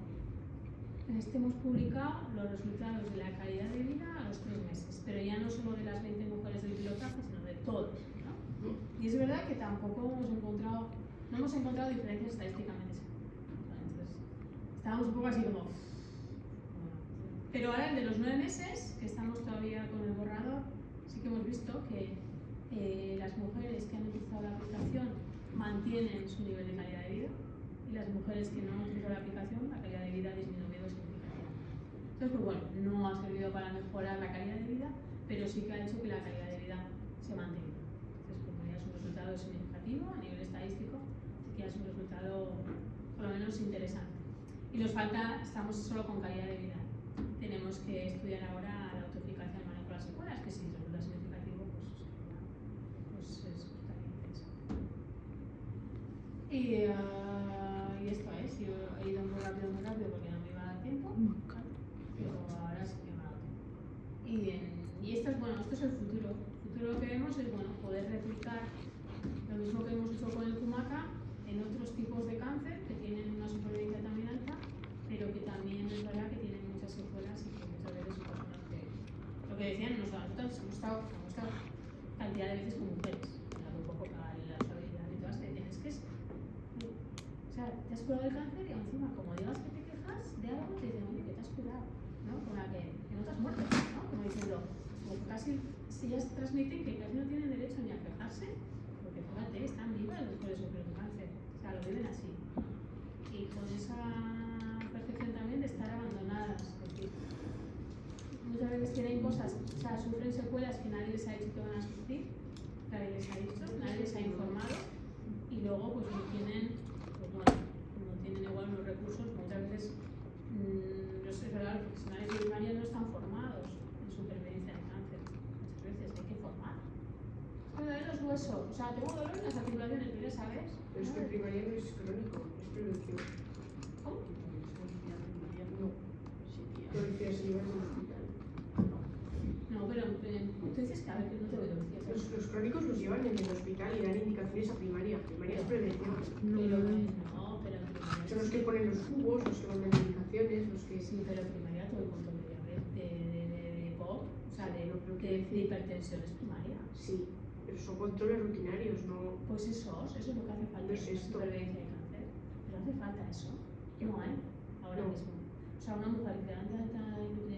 hemos publicado los resultados de la calidad de vida a los 3 meses, pero ya no solo de las 20 mujeres del pilotaje, sino de todos, ¿no? Y es verdad que tampoco no hemos encontrado diferencias estadísticamente. Entonces, estábamos un poco así como... Pero ahora el de los 9 meses, que estamos todavía con el borrador, sí que hemos visto que las mujeres que han utilizado la aplicación mantienen su nivel de calidad de vida y las mujeres que no han utilizado la aplicación, la calidad de vida ha disminuido significativamente. Entonces, pues bueno, no ha servido para mejorar la calidad de vida, pero sí que ha hecho que la calidad de vida se mantenga. Entonces, como ya es un resultado significativo a nivel estadístico, sí que ya es un resultado por lo menos interesante. Y nos falta, estamos solo con calidad de vida. Tenemos que estudiar ahora la autoeficacia del manejo de las secuelas, que si resulta significativo, pues es también interesante. Y esto es, yo he ido muy rápido porque no me iba a dar tiempo, pero ahora sí que me ha dado tiempo. Y esto es, bueno, esto es el futuro. El futuro lo que vemos es, bueno, poder replicar lo mismo que hemos hecho con el Kumaca en otros tipos de cáncer que tienen una supervivencia también alta, pero que también es verdad que tienen muchas secuelas y que muchas veces son personas que, lo que decían, nosotros hemos estado cantidad de veces con mujeres, un poco para la usabilidad y todas, te tienes que... O sea, te has curado el cáncer y encima, como digas que te quejas de algo, te dicen, oye, que te has curado, ¿no? Con la que no te has muerto, ¿no? Como diciendo, como casi, si ellas transmiten que casi no tienen derecho ni a quejarse, porque fíjate, están vivas después de sufrir un cáncer, o sea, lo viven así. Y con esa percepción también de estar abandonadas, es decir, muchas veces tienen cosas, o sea, sufren secuelas que nadie les ha dicho que van a sufrir, nadie les ha dicho, nadie les ha informado, y luego pues no tienen, pues bueno, no tienen igual los recursos, muchas veces los profesionales de primaria no están formados en supervivencia de cáncer, muchas veces hay que formar. Me duelen los huesos, o sea, tengo dolor en las articulaciones, pero ya sabes. Pero es que el primario no es crónico, es prevención. ¿Cómo? No. Lo decías si ibas al hospital. No, pero tú dices que a ver, que no te veo decir. Los crónicos los llevan en el hospital y dan indicaciones a primaria. Primaria es prevención. Pero no, pero en primaria. Son los que ponen los cubos, los que mandan indicaciones, los que... Sí, pero en primaria todo el control de diabetes, de POC, o sea, de hipertensión es primaria. Sí, pero son controles rutinarios, no... Pues eso es lo que hace falta No es en la esto. supervivencia de cáncer. Pero hace falta eso. No hay ahora No. mismo. O sea, una mujer que antes de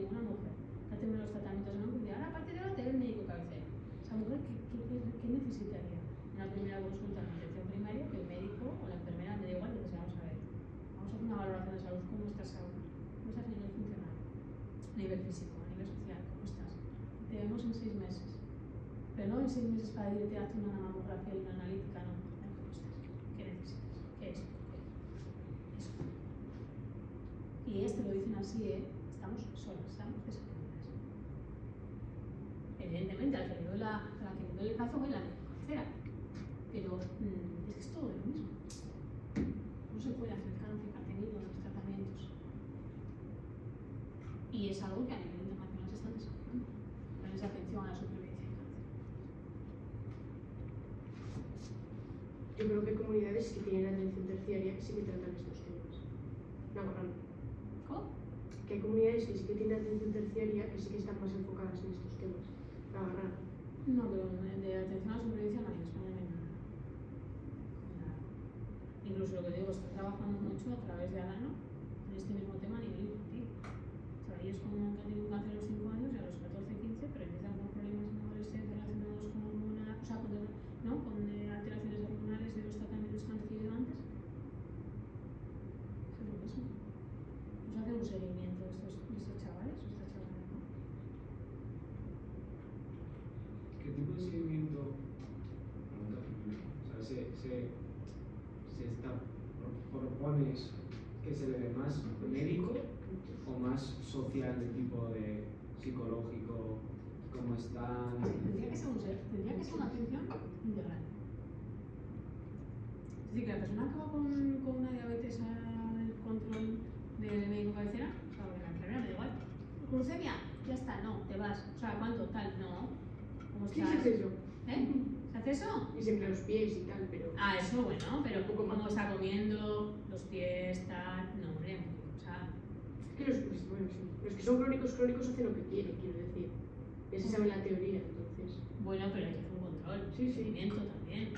una mujer que ha tenido los tratamientos de una mujer, ahora a partir de ahora te ve el médico cabecera. Esa mujer, ¿qué necesitaría? Una primera consulta en atención primaria, que el médico o la enfermera me da igual, y vamos a ver. Vamos a hacer una valoración de salud, ¿cómo estás ahora? ¿Cómo estás a nivel funcional? A nivel físico, a nivel social, ¿cómo estás? Te vemos en 6 meses. Pero no en 6 meses para irte a hacer una mamografía y una analítica, no. ¿Cómo estás? ¿Qué necesitas? ¿Qué es? Eso. Y lo dicen así, estamos solas, estamos desatendidas. evidentemente, al que le duele el brazo, ve la cabecera. Pero es que es todo lo mismo. No se puede hacer cáncer que ha tenido los tratamientos. Y es algo que a nivel internacional se está desarrollando. Planes de atención a la supervivencia de cáncer. Yo creo que hay comunidades que tienen atención terciaria que sí que tratan estos temas. Navarra. ¿Cómo? Que hay comunidades que sí que tienen atención terciaria que sí que están más enfocadas en estos temas. Navarra. No, pero de atención a la supervivencia no hay en España no hay nada. Nada. Incluso lo que digo, está trabajando mucho a través de Alano en este mismo tema a nivel infantil. O sea, ellos como que han tenido un cáncer a los 5 años y a los 14, 15, pero empiezan con problemas en adolescencia relacionados con hormonas, o sea, con alteraciones hormonales de los tratamientos que han recibido antes. Es lo mismo. Nos hace un seguimiento de estos chavales o estas chavales, ¿no? ¿Qué tipo de seguimiento? Pregunta primero. O sea, propones que se le dé más médico o más social, de tipo de psicológico, cómo están? Tendría que ser una atención integral. Es decir, que la persona que va con una diabetes al control del médico cabecera, o sea, de la enfermera, me da igual. Glucemia, ya está, no, te vas. O sea, ¿cuánto? Tal, no. ¿Cómo Sí, estás? se hace eso. ¿Eh? ¿Se hace eso? Y siempre los pies y tal, pero... Ah, eso bueno, pero Un poco más. ¿cómo está comiendo? Los pies, tal. No, hombre, o sea. Es que los que son crónicos hacen lo que quieren, quiero decir. Ya se sabe la teoría, entonces. Bueno, pero hay que hacer un control, Sí, sí. seguimiento también.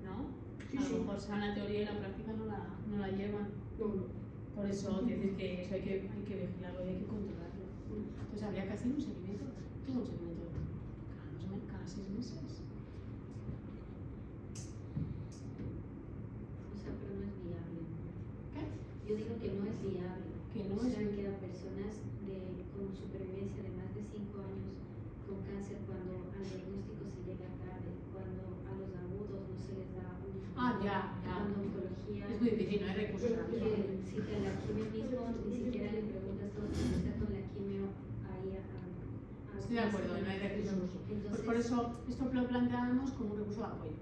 ¿No? Sí, A lo sí. mejor saben la teoría y la práctica no la llevan. No. Por eso, quiero decir que eso hay que vigilarlo y hay que controlarlo. Entonces habría que hacer un seguimiento. ¿Qué es un seguimiento? Cada 6 meses. O sea, pero no es viable. ¿Qué? Yo digo que no es viable. Que no O es sea, que a personas con supervivencia de más de 5 años con cáncer, cuando al diagnóstico se llega tarde, cuando a los agudos no se les da un... Ya. Cuando oncología... Es muy difícil, no hay recursos. Si te la quimio mismo, ni siquiera le preguntas todo, si está con la quimio ahí a Estoy de acuerdo, no hay recursos. Pues Entonces, por eso esto lo planteábamos como un recurso de apoyo.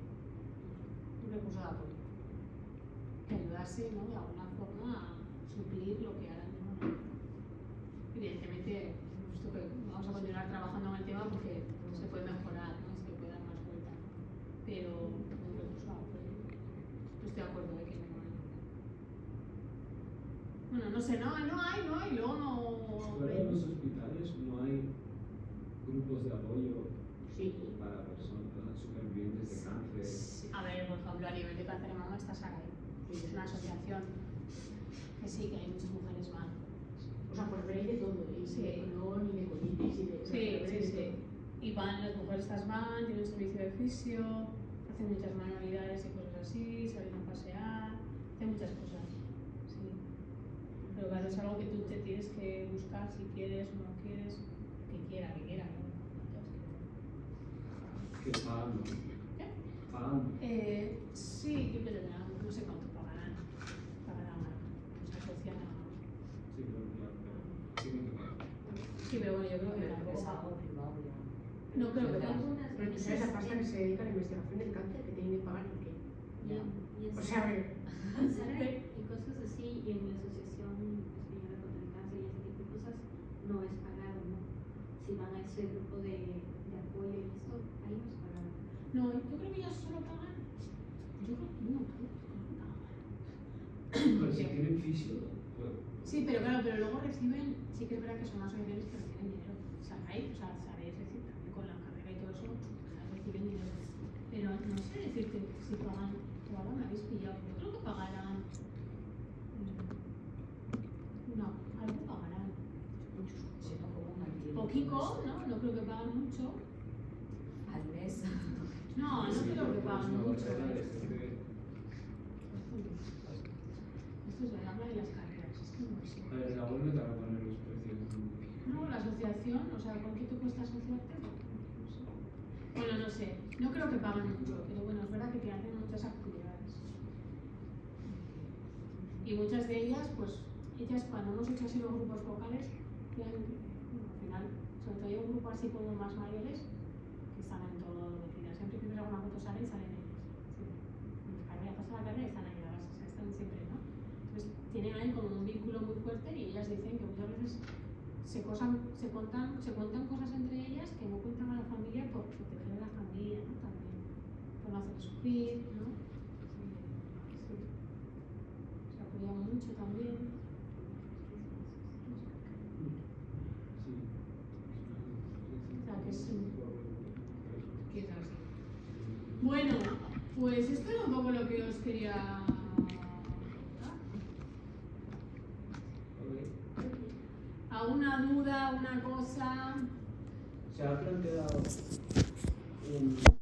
Un recurso de apoyo. Que ayudase, ¿no? De alguna forma a suplir lo que ahora mismo no. Evidentemente, hemos visto que vamos a continuar trabajando en el tema porque se puede mejorar, ¿no? Se puede dar más vuelta, ¿no? Pero un recurso de apoyo. Yo estoy de acuerdo de que no hay. Bueno, no sé, no hay, luego no. Fuera de los hospitales no hay grupos de apoyo Sí. para personas supervivientes de cáncer. A ver, por ejemplo, a nivel de cáncer de mama está SARAI, que es una asociación que sí, que hay muchas mujeres más. O sea, por ver hay de todo. Y Sí. de colon, y de colitis, y de... Sí. Y van, las mujeres estas van, tienen un servicio de fisio, hacen muchas manualidades y cosas así, salen a pasear, hacen muchas cosas. Sí. Pero claro, es algo que tú te tienes que buscar si quieres o no quieres, que quiera, ¿no? Que pagan, ¿no? ¿Qué? Pagan. Sí, yo creo que no sé cuánto pagarán. Se asocian a... Sí, pero claro, tienen que pagar. Sí, pero bueno, yo creo que Es tampoco. algo privado ya. No creo que Algunas tanto. Pero tú sabes la pasta que se dedica a la investigación del cáncer que tienen que pagar porque... Ya. O sea, a ver, en SARAI y cosas así, y en la Asociación Española contra el Cáncer y ese tipo de cosas, no es pagado, ¿no? Si van a ese grupo de apoyo y esto, ahí no es pagado. No, yo creo que ellos solo pagan. Yo creo que no, pagan. Pero si tienen fisio, pues, Sí, pero claro, pero luego reciben, sí que es verdad que son asociaciones que reciben dinero. SARAI, es decir, también con la carrera y todo eso, reciben dinero. Pero no sé decirte si pagan, o ahora me habéis pillado. Yo creo que pagarán. No, algo pagarán. Si no, como un alquiler. Poquito, ¿no? No creo que paguen mucho. Al mes. No sí, creo que pues paguen una mucho. barrera de Esto gente. es de habla de las carreras, es que no sé. A ver, la web no te va a poner los precios. No, la asociación, o sea, ¿cuánto te cuesta asociarte? No sé. Bueno, no sé, no creo que paguen mucho, pero bueno, es verdad que hacen muchas actividades. Y muchas de ellas, pues, ellas cuando hemos hecho así los grupos focales, al final, sobre todo hay un grupo grupo así como más mayores que salen todo metidas. Siempre que ves alguna foto salen ellas. Sí. Carrera, pasa la carrera y están ahí, o sea, están siempre, ¿no? Entonces tienen ahí como un vínculo muy fuerte y ellas dicen que muchas veces se cuentan cosas entre ellas que no cuentan a la familia por proteger a la familia, ¿no? También, por no hacer sufrir, ¿no? Sí. Se apoyan mucho también. O sea que sí. Quizás sí. Bueno, pues esto era un poco lo que os quería. ¿Alguna duda, una cosa? Se ha planteado un